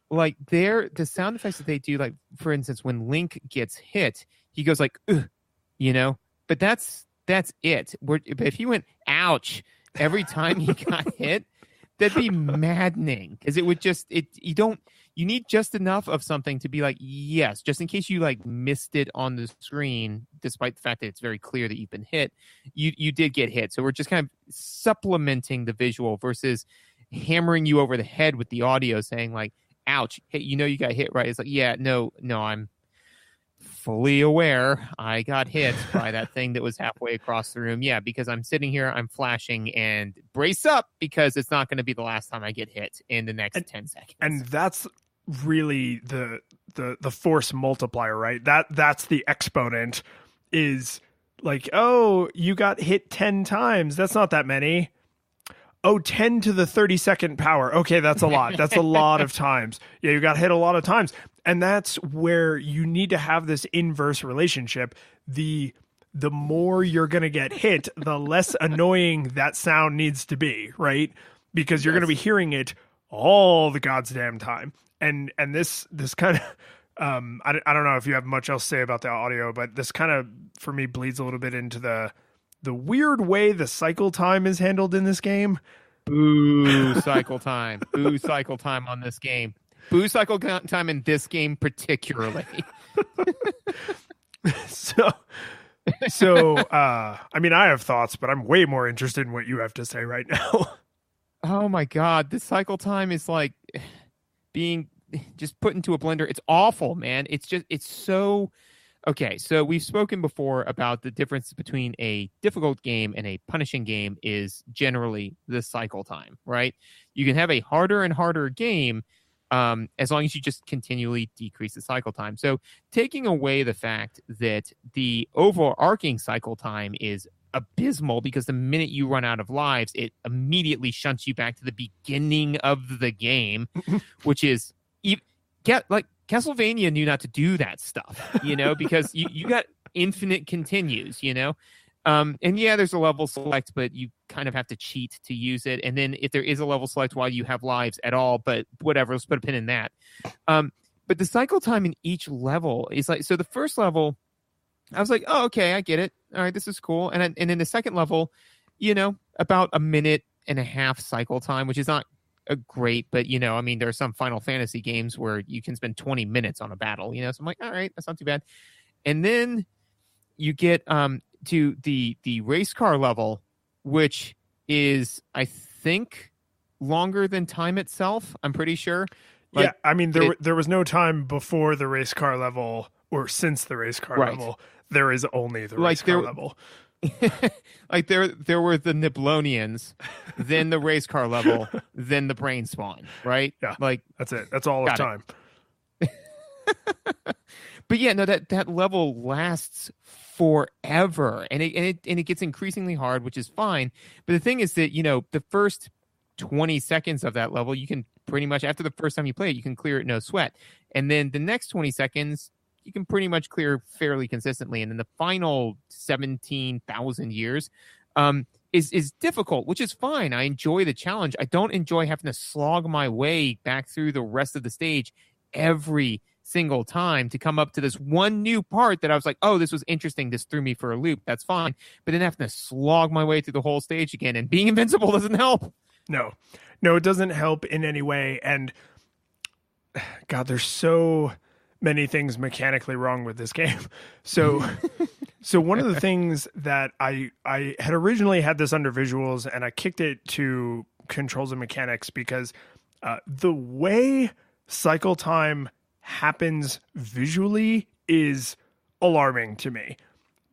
Like the sound effects that they do, like for instance, when Link gets hit, he goes like, ugh, you know, but that's it. But if he went ouch every time he got hit, that'd be maddening, because it would just you need just enough of something to be like, yes, just in case you like missed it on the screen, despite the fact that it's very clear that you've been hit, you did get hit. So we're just kind of supplementing the visual versus hammering you over the head with the audio saying like, ouch, hey, you know you got hit, right? It's like, yeah, no, I'm fully aware I got hit by that thing that was halfway across the room. Yeah, because I'm sitting here, I'm flashing, and brace up because it's not going to be the last time I get hit in the next 10 seconds. And that's really the force multiplier, right? That's the exponent, is like, oh, you got hit 10 times. That's not that many. Oh, 10 to the 32nd power. Okay, that's a lot. That's a lot of times. Yeah, you got hit a lot of times. And that's where you need to have this inverse relationship. The more you're going to get hit, the less annoying that sound needs to be, right? Because you're going to be hearing it all the goddamn time. And this kind of, I don't know if you have much else to say about the audio, but this kind of, for me, bleeds a little bit into the weird way the cycle time is handled in this game. Boo cycle time. Boo cycle time on this game. Boo cycle time in this game particularly. So I mean, I have thoughts, but I'm way more interested in what you have to say right now. Oh my God. The cycle time is like being just put into a blender. It's awful, man. It's so Okay, so we've spoken before about the difference between a difficult game and a punishing game is generally the cycle time, right? You can have a harder and harder game as long as you just continually decrease the cycle time. So taking away the fact that the overarching cycle time is abysmal because the minute you run out of lives, it immediately shunts you back to the beginning of the game, which is like Castlevania knew not to do that stuff, because you got infinite continues, and yeah, there's a level select, but you kind of have to cheat to use it. And then if there is a level select while you have lives at all, but whatever, let's put a pin in that. But the cycle time in each level is like, so the first level, I was like, oh, okay, I get it. All right, this is cool. And in the second level, about a minute and a half cycle time, which is not a great, but there are some Final Fantasy games where you can spend 20 minutes on a battle, so I'm like, all right, that's not too bad. And then you get to the race car level, which is, I think, longer than time itself. I'm pretty sure. Yeah, there was no time before the race car level or since the race car level. There is only the race car level. Like there were the Niblonians, then the race car level, then the brain spawn, right? Yeah, like that's it. That's all of time. But yeah, no, that level lasts forever, and it gets increasingly hard, which is fine. But the thing is that the first 20 seconds of that level, you can pretty much, after the first time you play it, you can clear it no sweat, and then the next 20 seconds you can pretty much clear fairly consistently, and then the final 17,000 years is difficult, which is fine. I enjoy the challenge. I don't enjoy having to slog my way back through the rest of the stage every single time to come up to this one new part that I was like, oh, this was interesting. This threw me for a loop. That's fine. But then having to slog my way through the whole stage again, and being invincible doesn't help. No, it doesn't help in any way. And God, there's so many things mechanically wrong with this game. So one of the things that I had originally had this under visuals, and I kicked it to controls and mechanics because the way cycle time happens visually is alarming to me.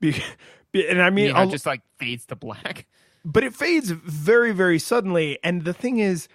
And I mean, it just like fades to black. But it fades very, very suddenly. And the thing is,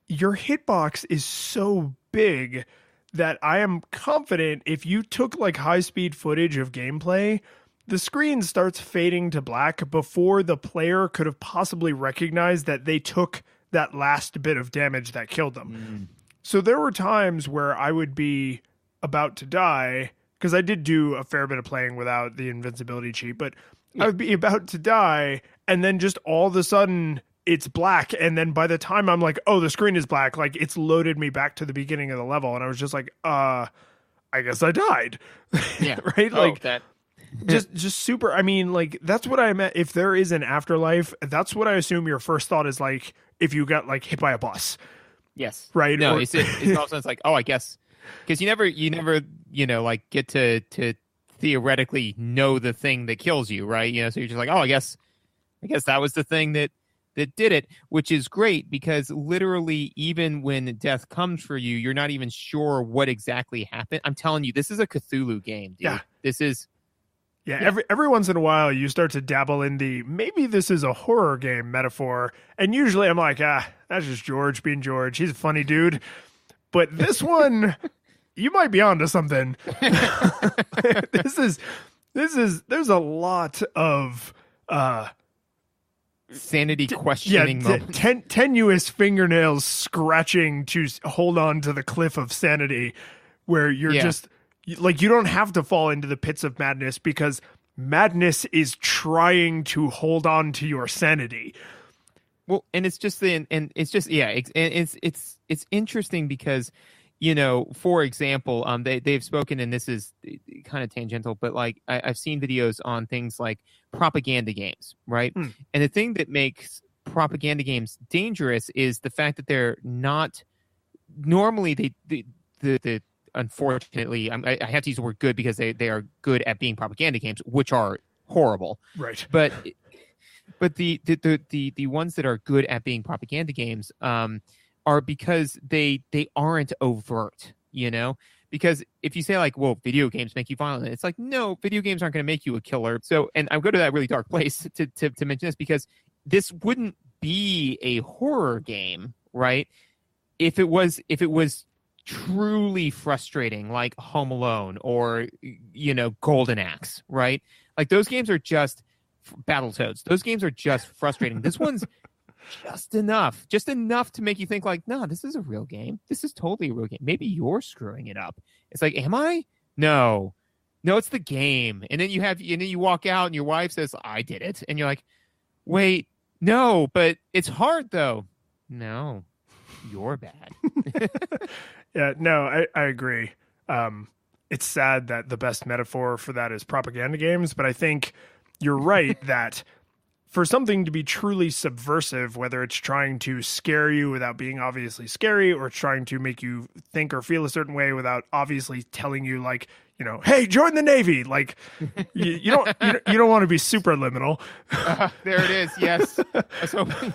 your hitbox is so big that I am confident if you took like high-speed footage of gameplay, the screen starts fading to black before the player could have possibly recognized that they took that last bit of damage that killed them. So there were times where I would be about to die, because I did do a fair bit of playing without the invincibility cheat, but I would be about to die, and then just all of a sudden it's black, and then by the time I'm like, oh, the screen is black, like it's loaded me back to the beginning of the level, and I was just like, I guess I died. Yeah. Right? Oh, like that. just super. I mean, like that's what I meant. If there is an afterlife, that's what I assume your first thought is like if you got like hit by a bus. Yes. Right. No, it's also it's like, oh, I guess, because you never like get to theoretically know the thing that kills you, right? So you're just like, oh, I guess that was the thing that did it, which is great because literally even when death comes for you, you're not even sure what exactly happened. I'm telling you, this is a Cthulhu game, dude. Yeah. This is. Yeah. Every once in a while you start to dabble in the maybe this is a horror game metaphor. And usually I'm like, that's just George being George. He's a funny dude. But this one, you might be onto something. There's a lot of sanity questioning moments. Tenuous fingernails scratching to hold on to the cliff of sanity, where you're just like, you don't have to fall into the pits of madness because madness is trying to hold on to your sanity. Well, and it's just it's interesting because, for example, they've spoken, and this is kind of tangential, but like I've seen videos on things like propaganda games, right? And the thing that makes propaganda games dangerous is the fact that they're not normally the unfortunately, I have to use the word good because they are good at being propaganda games, which are horrible, right? But the ones that are good at being propaganda games are because they aren't overt, Because if you say like, well, video games make you violent, it's like, no, video games aren't going to make you a killer. So, and I go to that really dark place to mention this, because this wouldn't be a horror game, right? If it was truly frustrating, like Home Alone or, Golden Axe, right? Like those games are just Battletoads. Those games are just frustrating. This one's just enough to make you think like, no, this is a real game. This is totally a real game. Maybe you're screwing it up. It's like, am I? No, it's the game. And then you walk out and your wife says, I did it. And you're like, wait, no, but it's hard though. No, you're bad. Yeah, no, I agree. It's sad that the best metaphor for that is propaganda games, but I think you're right that for something to be truly subversive, whether it's trying to scare you without being obviously scary, or it's trying to make you think or feel a certain way without obviously telling you, like, hey, join the Navy. Like, you don't want to be superliminal. There it is. Yes. I was hoping.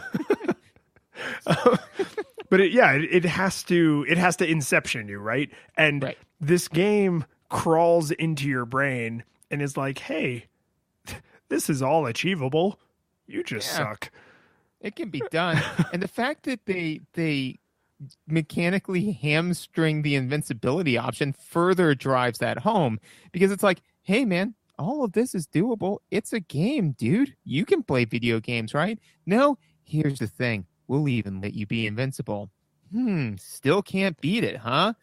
But it has to inception you, right? And right. This game crawls into your brain and is like, hey, this is all achievable. You just suck. It can be done. And the fact that they mechanically hamstring the invincibility option further drives that home, because it's like, hey, man, all of this is doable. It's a game, dude. You can play video games, right? No, here's the thing. We'll even let you be invincible. Still can't beat it, huh?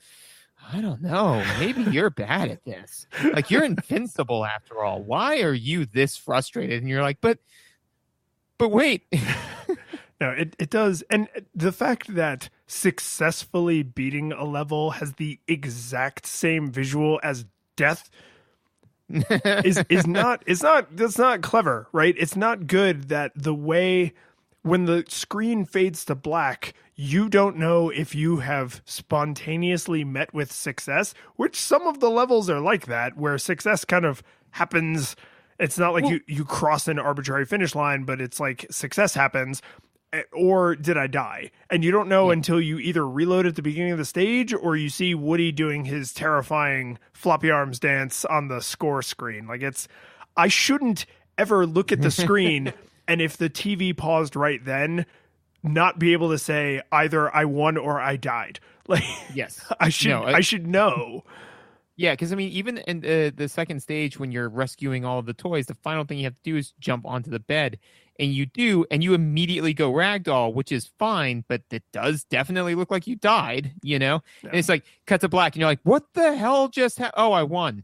I don't know. Maybe you're bad at this. Like, you're invincible after all. Why are you this frustrated? And you're like, but wait. No, it does. And the fact that successfully beating a level has the exact same visual as death that's not clever, right? It's not good that the way when the screen fades to black, you don't know if you have spontaneously met with success, which some of the levels are like that, where success kind of happens. It's not like you cross an arbitrary finish line, but it's like success happens. Or did I die? And you don't know until you either reload at the beginning of the stage, or you see Woody doing his terrifying floppy arms dance on the score screen. Like, I shouldn't ever look at the screen and if the TV paused right then, not be able to say either I won or I died. Like, yes, I should know. Yeah, because I mean, even in the second stage, when you're rescuing all of the toys, the final thing you have to do is jump onto the bed, and you do, and you immediately go ragdoll, which is fine, but it does definitely look like you died, Yeah. And it's like cut to black, and you're like, "What the hell just happened? Oh, I won.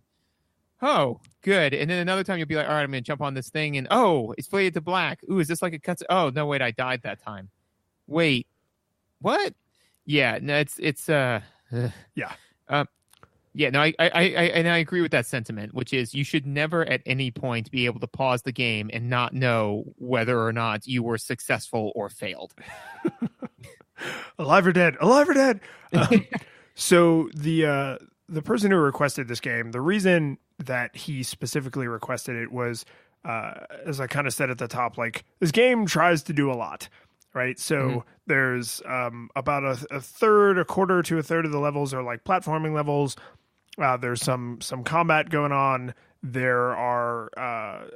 Oh, good." And then another time you'll be like, "All right, I'm going to jump on this thing," and it's faded to black. Ooh, is this like a cut? Oh no, wait, I died that time. Wait, what? Yeah, no, it's yeah. Yeah, no, I agree with that sentiment, which is you should never at any point be able to pause the game and not know whether or not you were successful or failed. Alive or dead. So the person who requested this game, the reason that he specifically requested it was, as I kind of said at the top, like, this game tries to do a lot. Right. So there's about a quarter to a third of the levels are like platforming levels. There's some combat going on. There are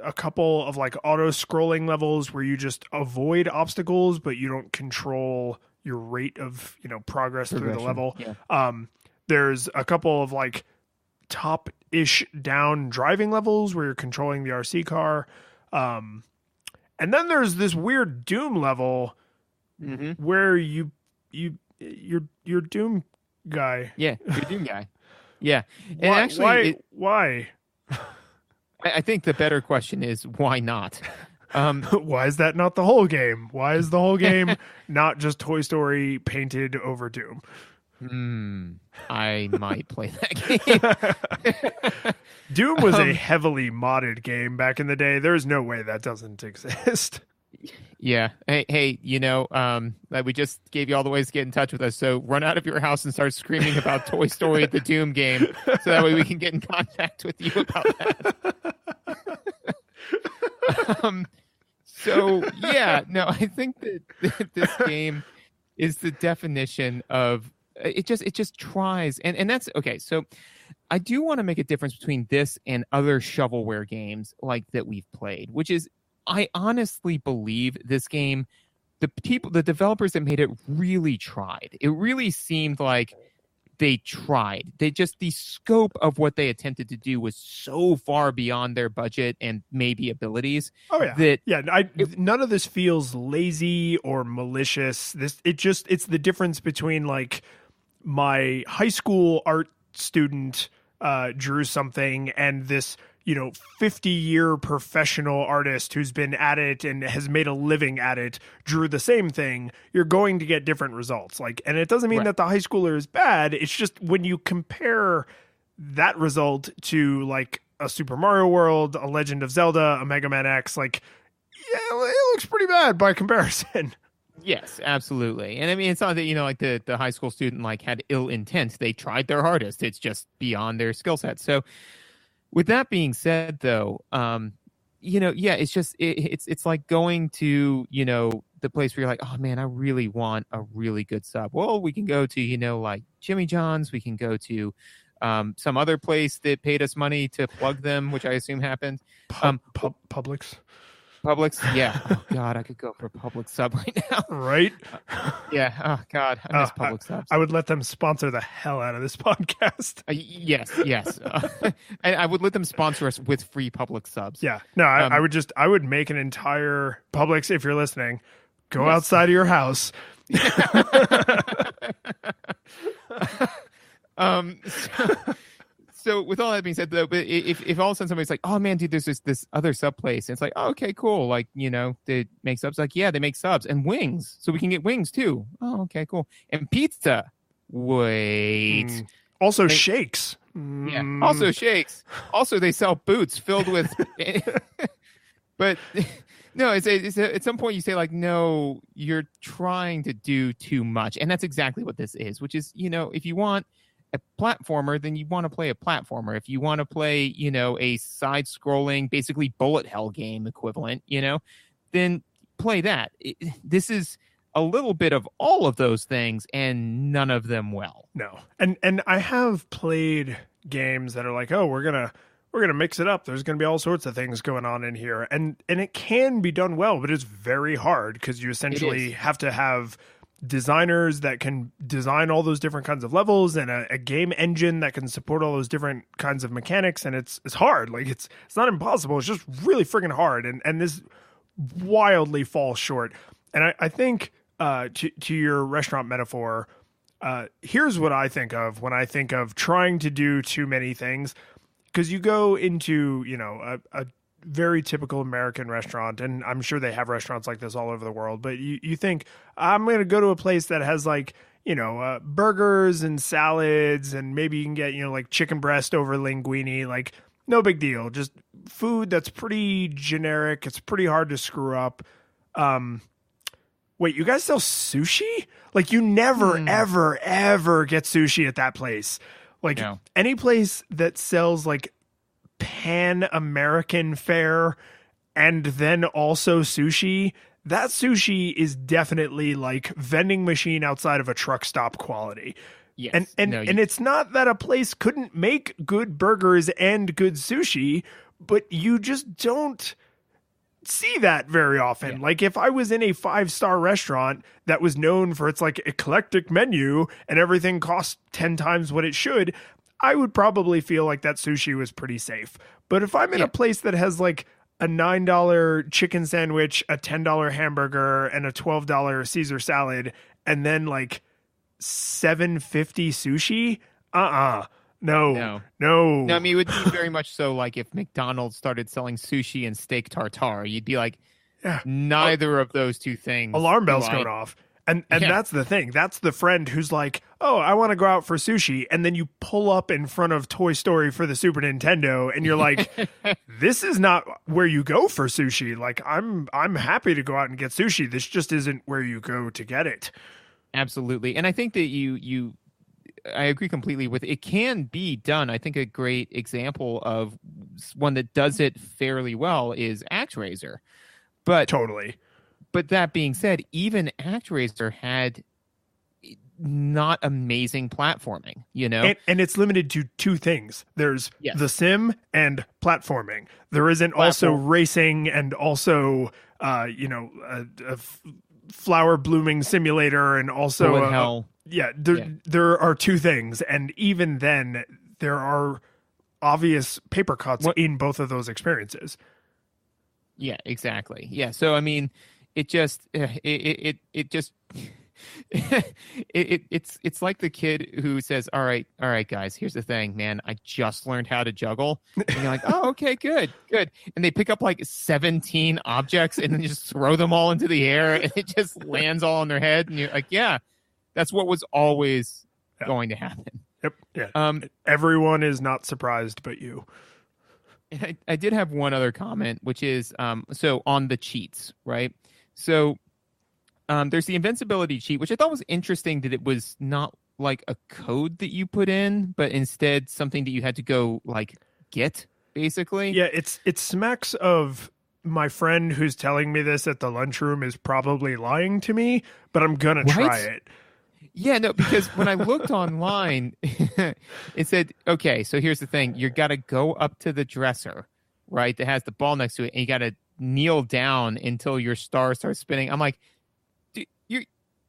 a couple of like auto scrolling levels where you just avoid obstacles, but you don't control your rate of, progress through the level. Yeah. There's a couple of like top-ish down driving levels where you're controlling the RC car. And then there's this weird Doom level where you're Doom guy. Yeah, you're Doom guy. Yeah. And why? I think the better question is, why not? Why is that not the whole game? Why is the whole game not just Toy Story painted over Doom? I might play that game. Doom was a heavily modded game back in the day. There's no way that doesn't exist. Yeah. Hey, we just gave you all the ways to get in touch with us. So run out of your house and start screaming about Toy Story the Doom game, so that way we can get in contact with you about that. I think that this game is the definition of it just tries, and that's okay. So I do want to make a difference between this and other shovelware games like that we've played, which is I honestly believe this game, the developers that made it really tried. It really seemed like they tried. The scope of what they attempted to do was so far beyond their budget and maybe abilities. Oh yeah, none of this feels lazy or malicious. It's the difference between like my high school art student drew something and this 50-year professional artist who's been at it and has made a living at it drew the same thing. You're going to get different results. And it doesn't mean that the high schooler is bad. It's just when you compare that result to like a Super Mario World, a Legend of Zelda, a Mega Man X, it looks pretty bad by comparison. Yes, absolutely. And I mean, it's not that, like the high school student had ill intent. They tried their hardest. It's just beyond their skill set. So with that being said, though, it's just it's like going to the place where you're like, oh man, I really want a really good sub. Well, we can go to like Jimmy John's. We can go to some other place that paid us money to plug them, which I assume happened. Publix. Publix, yeah. Oh God, I could go for Publix sub right now. Right? Yeah. Oh God, I miss Publix subs. I would let them sponsor the hell out of this podcast. Yes. And I would let them sponsor us with free Publix subs. Yeah. No, I would make an entire Publix, if you're listening, go outside of your house. So with all that being said, though, but if all of a sudden somebody's like, oh man, dude, there's this other sub place, and it's like, oh, okay, cool. They make subs. Yeah, they make subs and wings, so we can get wings too. Oh, okay, cool. And pizza. Wait. Also shakes. Yeah. Also shakes. Also, they sell boots filled with. But no, it's at some point you say no, you're trying to do too much, and that's exactly what this is. Which is, if you want a platformer, then you want to play a platformer. If you want to play, a side-scrolling, basically bullet hell game equivalent, then play that. This is a little bit of all of those things, and none of them well. No, and I have played games that are like, oh, we're gonna mix it up. There's gonna be all sorts of things going on in here, and it can be done well, but it's very hard because you essentially have to have designers that can design all those different kinds of levels and a game engine that can support all those different kinds of mechanics, and it's hard. It's not impossible, it's just really freaking hard, and this wildly falls short. And I think to your restaurant metaphor, here's what I think of when I think of trying to do too many things, because you go into a very typical American restaurant, and I'm sure they have restaurants like this all over the world, but you think, I'm going to go to a place that has burgers and salads, and maybe you can get chicken breast over linguine, no big deal, just food that's pretty generic. It's pretty hard to screw up. Wait, you guys sell sushi? You never ever get sushi at that place. No. Any place that sells Pan-American fare and then also sushi, that sushi is definitely vending machine outside of a truck stop quality. Yes. And it's not that a place couldn't make good burgers and good sushi, but you just don't see that very often. Yeah. If I was in a 5-star restaurant that was known for its eclectic menu and everything costs 10 times what it should, I would probably feel like that sushi was pretty safe. But if I'm in a place that has a $9 chicken sandwich, a $10 hamburger, and a $12 Caesar salad, and then $7.50 sushi, no. I mean, it would be very much so if McDonald's started selling sushi and steak tartare, you'd be like, neither of those two things. Alarm bells going off. And that's the thing. That's the friend who's like, oh, I want to go out for sushi. And then you pull up in front of Toy Story for the Super Nintendo and you're like, this is not where you go for sushi. I'm happy to go out and get sushi. This just isn't where you go to get it. Absolutely. And I think that I agree completely with it. Can be done. I think a great example of one that does it fairly well is ActRaiser. But totally. But that being said, even ActRaiser had not amazing platforming, you know? And it's limited to two things. There's Yes. the sim and platforming. There isn't also racing and also, a flower blooming simulator and also Bullet hell. There are two things, and even then there are obvious paper cuts in both of those experiences. Yeah, exactly. Yeah, so I mean, it just it's like the kid who says, all right guys, here's the thing, man, I just learned how to juggle. And you're like, oh, okay, good. And they pick up like 17 objects and then just throw them all into the air and it just lands all on their head. And you're like, yeah, that's what was always going to happen. Yep. Yeah. Everyone is not surprised but you. I did have one other comment, which is so on the cheats, right? So there's the invincibility cheat, which I thought was interesting that it was not like a code that you put in, but instead something that you had to go like get, basically. Yeah, it smacks of my friend who's telling me this at the lunchroom is probably lying to me, but I'm gonna try it. Yeah, no, because when I looked online, it said, okay, so here's the thing. You got to go up to the dresser, right, that has the ball next to it, and you got to kneel down until your star starts spinning. I'm like,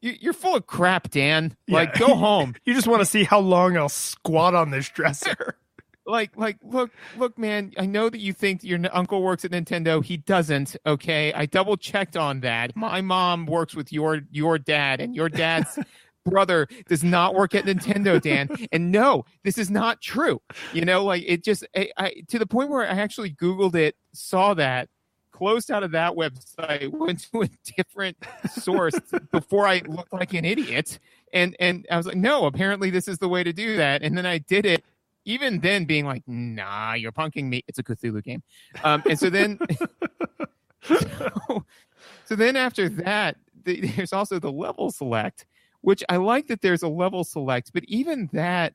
you're full of crap, Dan. Like, go home. You just want to see how long I'll squat on this dresser. Like, look, man, I know that you think your uncle works at Nintendo. He doesn't, okay? I double-checked on that. My mom works with your dad, and your dad's brother does not work at Nintendo, Dan. And no, this is not true. You know, like, it just, I to the point where I actually Googled it, saw that, closed out of that website, went to a different source before I looked like an idiot. And I was like, no, apparently this is the way to do that. And then I did it. Even then being like, nah, you're punking me. It's a Cthulhu game. And so then, so then after that, there's also the level select, which I like that there's a level select, but even that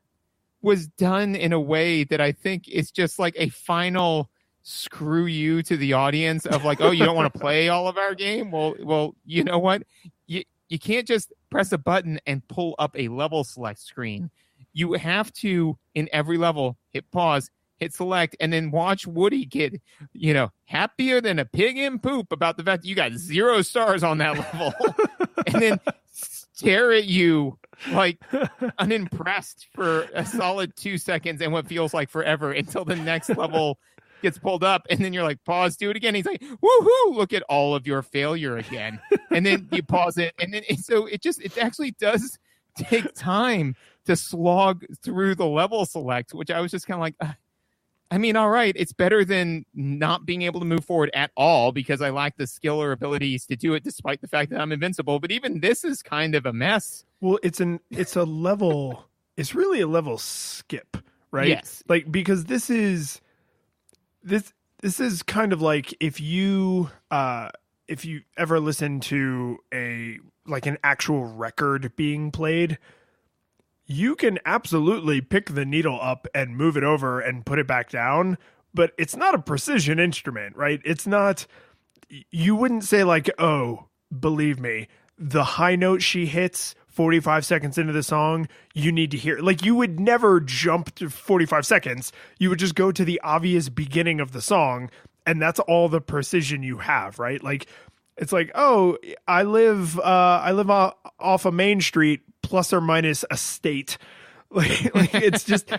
was done in a way that I think is just like a final screw you to the audience of like, oh, you don't want to play all of our game? Well, you know what? You can't just press a button and pull up a level select screen. You have to, in every level, hit pause, hit select, and then watch Woody get, happier than a pig in poop about the fact that you got 0 stars on that level. And then stare at you like unimpressed for a solid 2 seconds and what feels like forever until the next level gets pulled up. And then you're like, pause, do it again. He's like, woohoo, look at all of your failure again. And then you pause it. And then so it actually does take time to slog through the level select, which I was just kind of like, I mean, all right, it's better than not being able to move forward at all because I lack the skill or abilities to do it despite the fact that I'm invincible. But even this is kind of a mess. Well, it's really a level skip, right? Yes. Like, because this is kind of like if you ever listen to an actual record being played, you can absolutely pick the needle up and move it over and put it back down, but it's not a precision instrument, right? It's not, you wouldn't say like, oh, believe me, the high note she hits 45 seconds into the song, you need to hear, like, you would never jump to 45 seconds. You would just go to the obvious beginning of the song, and that's all the precision you have, right? Like, it's like, oh, I live off a main street plus or minus a state. Like it's just,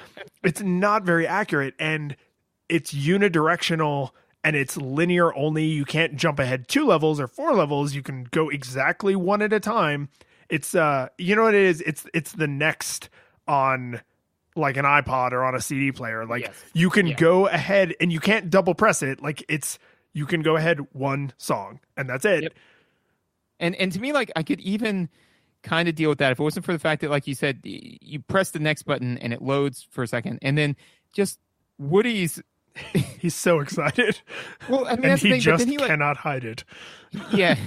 it's not very accurate, and it's unidirectional and it's linear only. You can't jump ahead 2 levels or 4 levels. You can go exactly one at a time. It's you know what it is? It's the next on like an iPod or on a CD player. Like, yes. You can go ahead and you can't double press it. Like, you can go ahead one song and that's it. Yep. And to me, like, I could even kind of deal with that if it wasn't for the fact that, like you said, you press the next button and it loads for a second, and then just Woody's he's so excited. Well, I mean, and that's the thing, just but then cannot hide it. Yeah.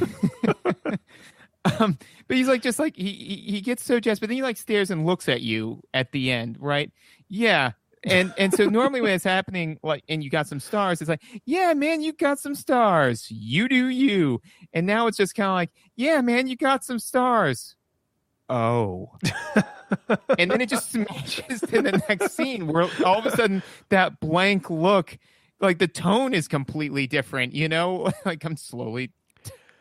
But he's like, just like he gets so jazzed, but then he like stares and looks at you at the end, right? Yeah. And so normally when it's happening, like, and you got some stars, it's like, yeah, man, you got some stars. You do you. And now it's just kind of like, yeah, man, you got some stars. oh. And then it just smashes to the next scene where all of a sudden that blank look, like the tone is completely different, you know? Like I'm slowly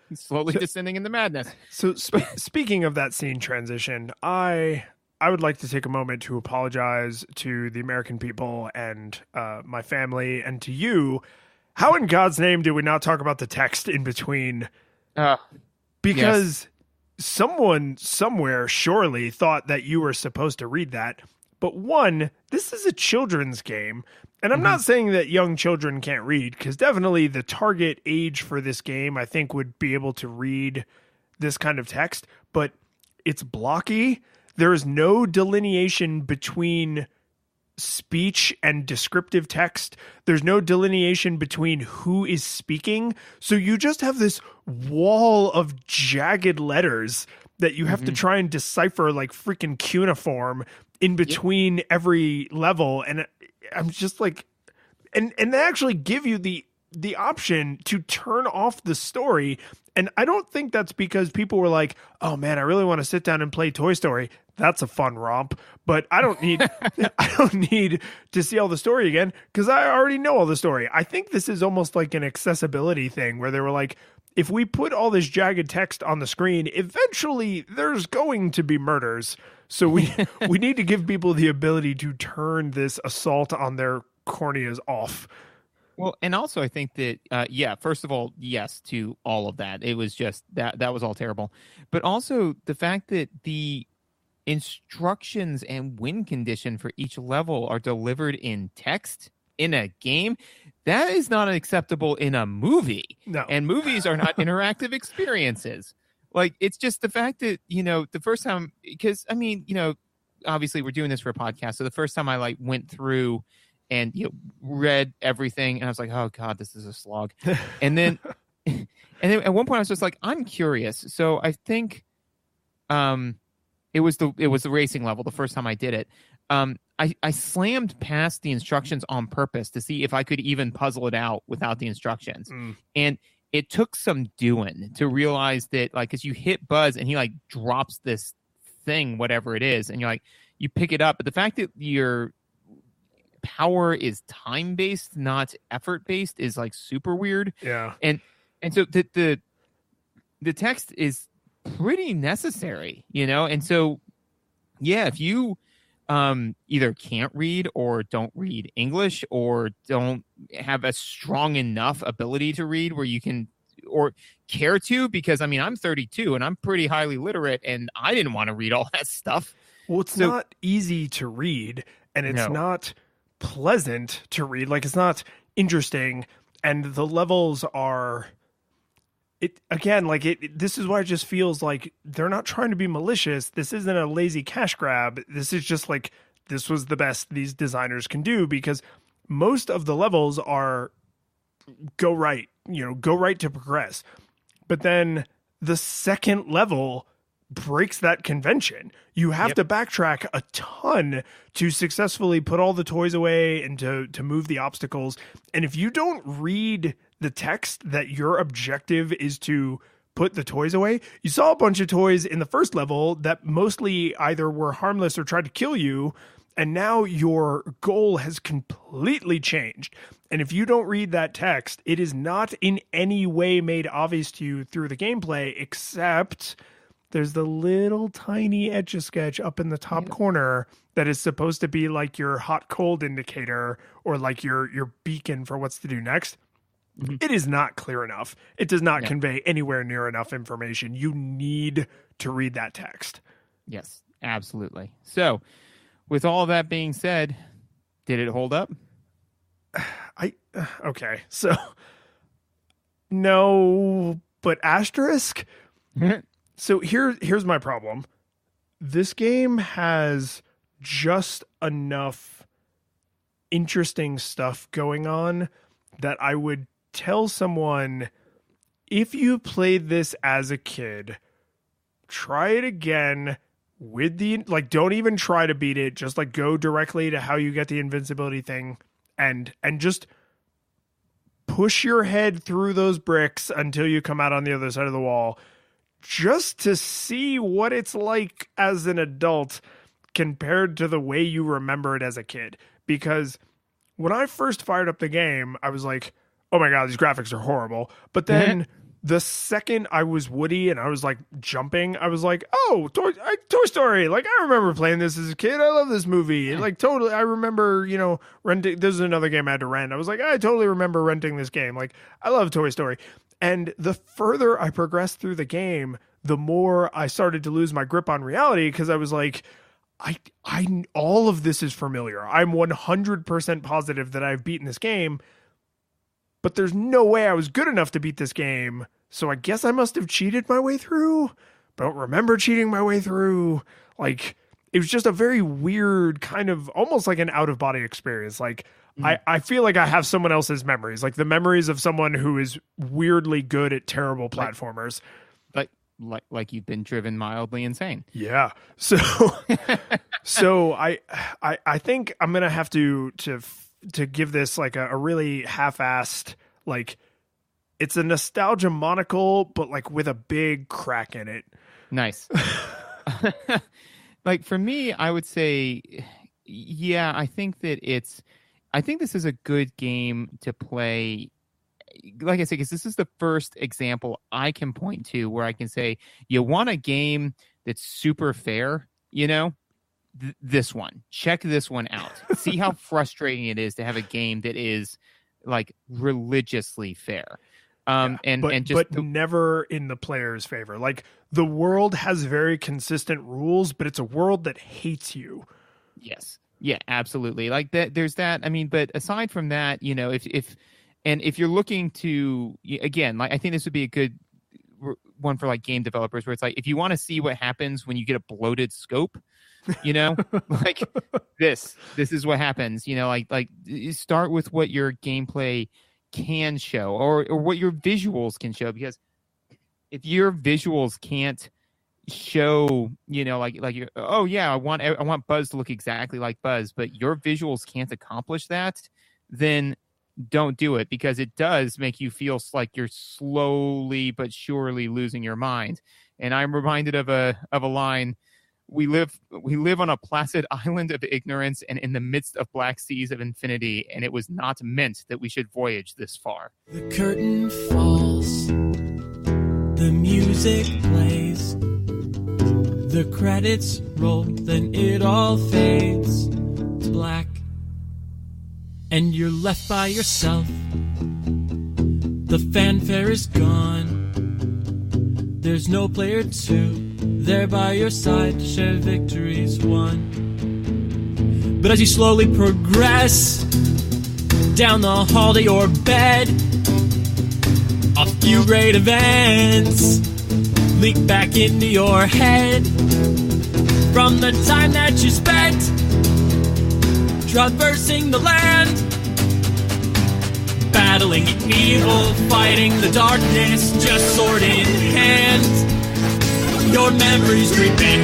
descending into madness. So speaking of that scene transition, I would like to take a moment to apologize to the American people and my family and to you. How in God's name do we not talk about the text in between? Because someone somewhere surely thought that you were supposed to read that. But one, this is a children's game. And I'm not saying that young children can't read, because definitely the target age for this game, I think, would be able to read this kind of text. But it's blocky. There is no delineation between speech and descriptive text. There's no delineation between who is speaking. So you just have this wall of jagged letters that you have to try and decipher like freaking cuneiform in between every level. And I'm just like, and they actually give you the option to turn off the story. And I don't think that's because people were like, oh man, I really want to sit down and play Toy Story. That's a fun romp, but I don't need to see all the story again because I already know all the story. I think this is almost like an accessibility thing where they were like, if we put all this jagged text on the screen, eventually there's going to be murders. So we need to give people the ability to turn this assault on their corneas off. Well, and also I think that, first of all, yes to all of that. It was just that was all terrible. But also the fact that the instructions and win condition for each level are delivered in text in a game, that is not acceptable in a movie. No. And movies are not interactive experiences. Like, it's just the fact that, you know, the first time, because, I mean, you know, obviously we're doing this for a podcast. So the first time I like went through and, you know, read everything and I was like, oh God, this is a slog. And then at one point I was just like, I'm curious. So I think, it was the racing level the first time I did it. I slammed past the instructions on purpose to see if I could even puzzle it out without the instructions. And it took some doing to realize that, like, because you hit Buzz and he like drops this thing, whatever it is, and you're like, you pick it up. But the fact that your power is time based, not effort based, is like super weird. Yeah. And so the text is pretty necessary, you know? And so, yeah, if you either can't read or don't read English or don't have a strong enough ability to read where you can or care to, because I mean, I'm 32 and I'm pretty highly literate and I didn't want to read all that stuff. Well, it's not easy to read and it's not pleasant to read. Like, it's not interesting. And the levels are... this is why it just feels like they're not trying to be malicious. This isn't a lazy cash grab. This is just like, this was the best these designers can do, because most of the levels are go right to progress. But then the second level breaks that convention. You have to backtrack a ton to successfully put all the toys away and to move the obstacles. And if you don't read the text that your objective is to put the toys away, you saw a bunch of toys in the first level that mostly either were harmless or tried to kill you, and now your goal has completely changed. And if you don't read that text, it is not in any way made obvious to you through the gameplay, except there's the little tiny Etch-a-Sketch up in the top corner that is supposed to be like your hot cold indicator or like your beacon for what's to do next. It is not clear enough. It does not convey anywhere near enough information. You need to read that text. Yes, absolutely. So, with all that being said, did it hold up? Okay. So, no, but asterisk. So here's my problem. This game has just enough interesting stuff going on that I would tell someone, if you played this as a kid, try it again with don't even try to beat it. Just like go directly to how you get the invincibility thing and just push your head through those bricks until you come out on the other side of the wall. just to see what it's like as an adult compared to the way you remember it as a kid. Because when I first fired up the game, I was like, oh my God, these graphics are horrible. But then the second I was Woody and I was like jumping, I was like, oh, Toy Story. Like, I remember playing this as a kid. I love this movie. Like, totally. I remember, renting. This is another game I had to rent. I was like, I totally remember renting this game. Like, I love Toy Story. And the further I progressed through the game, the more I started to lose my grip on reality, because I was like, I all of this is familiar. I'm 100% positive that I've beaten this game, but there's no way I was good enough to beat this game. So I guess I must have cheated my way through, but I don't remember cheating my way through. Like, it was just a very weird kind of almost like an out of body experience. Like, I feel like I have someone else's memories, like the memories of someone who is weirdly good at terrible platformers. Like you've been driven mildly insane. Yeah. So I think I'm going to have to give this like a really half-assed, like, it's a nostalgia monocle, but like with a big crack in it. Nice. Like, for me, I would say, yeah, I think this is a good game to play. Like I said, because this is the first example I can point to where I can say, you want a game that's super fair, this one. Check this one out. See how frustrating it is to have a game that is like religiously fair. But never in the player's favor. Like, the world has very consistent rules, but it's a world that hates you. Yes. Yeah, absolutely. Like that. There's that. I mean, but aside from that, if you're looking to, again, like, I think this would be a good one for like game developers, where it's like, if you want to see what happens when you get a bloated scope, like this is what happens, like you start with what your gameplay can show or what your visuals can show, because if your visuals can't show, oh yeah, I want Buzz to look exactly like Buzz, but your visuals can't accomplish that, then don't do it, because it does make you feel like you're slowly but surely losing your mind. And I'm reminded of a line: we live on a placid island of ignorance and in the midst of black seas of infinity, and it was not meant that we should voyage this far. The curtain falls, the music plays, the credits roll, then it all fades to black. And you're left by yourself. The fanfare is gone. There's no player two there by your side to share victories won. But as you slowly progress down the hall to your bed, a few great events leak back into your head from the time that you spent traversing the land, battling evil, fighting the darkness, just sword in hand. Your memories creep in,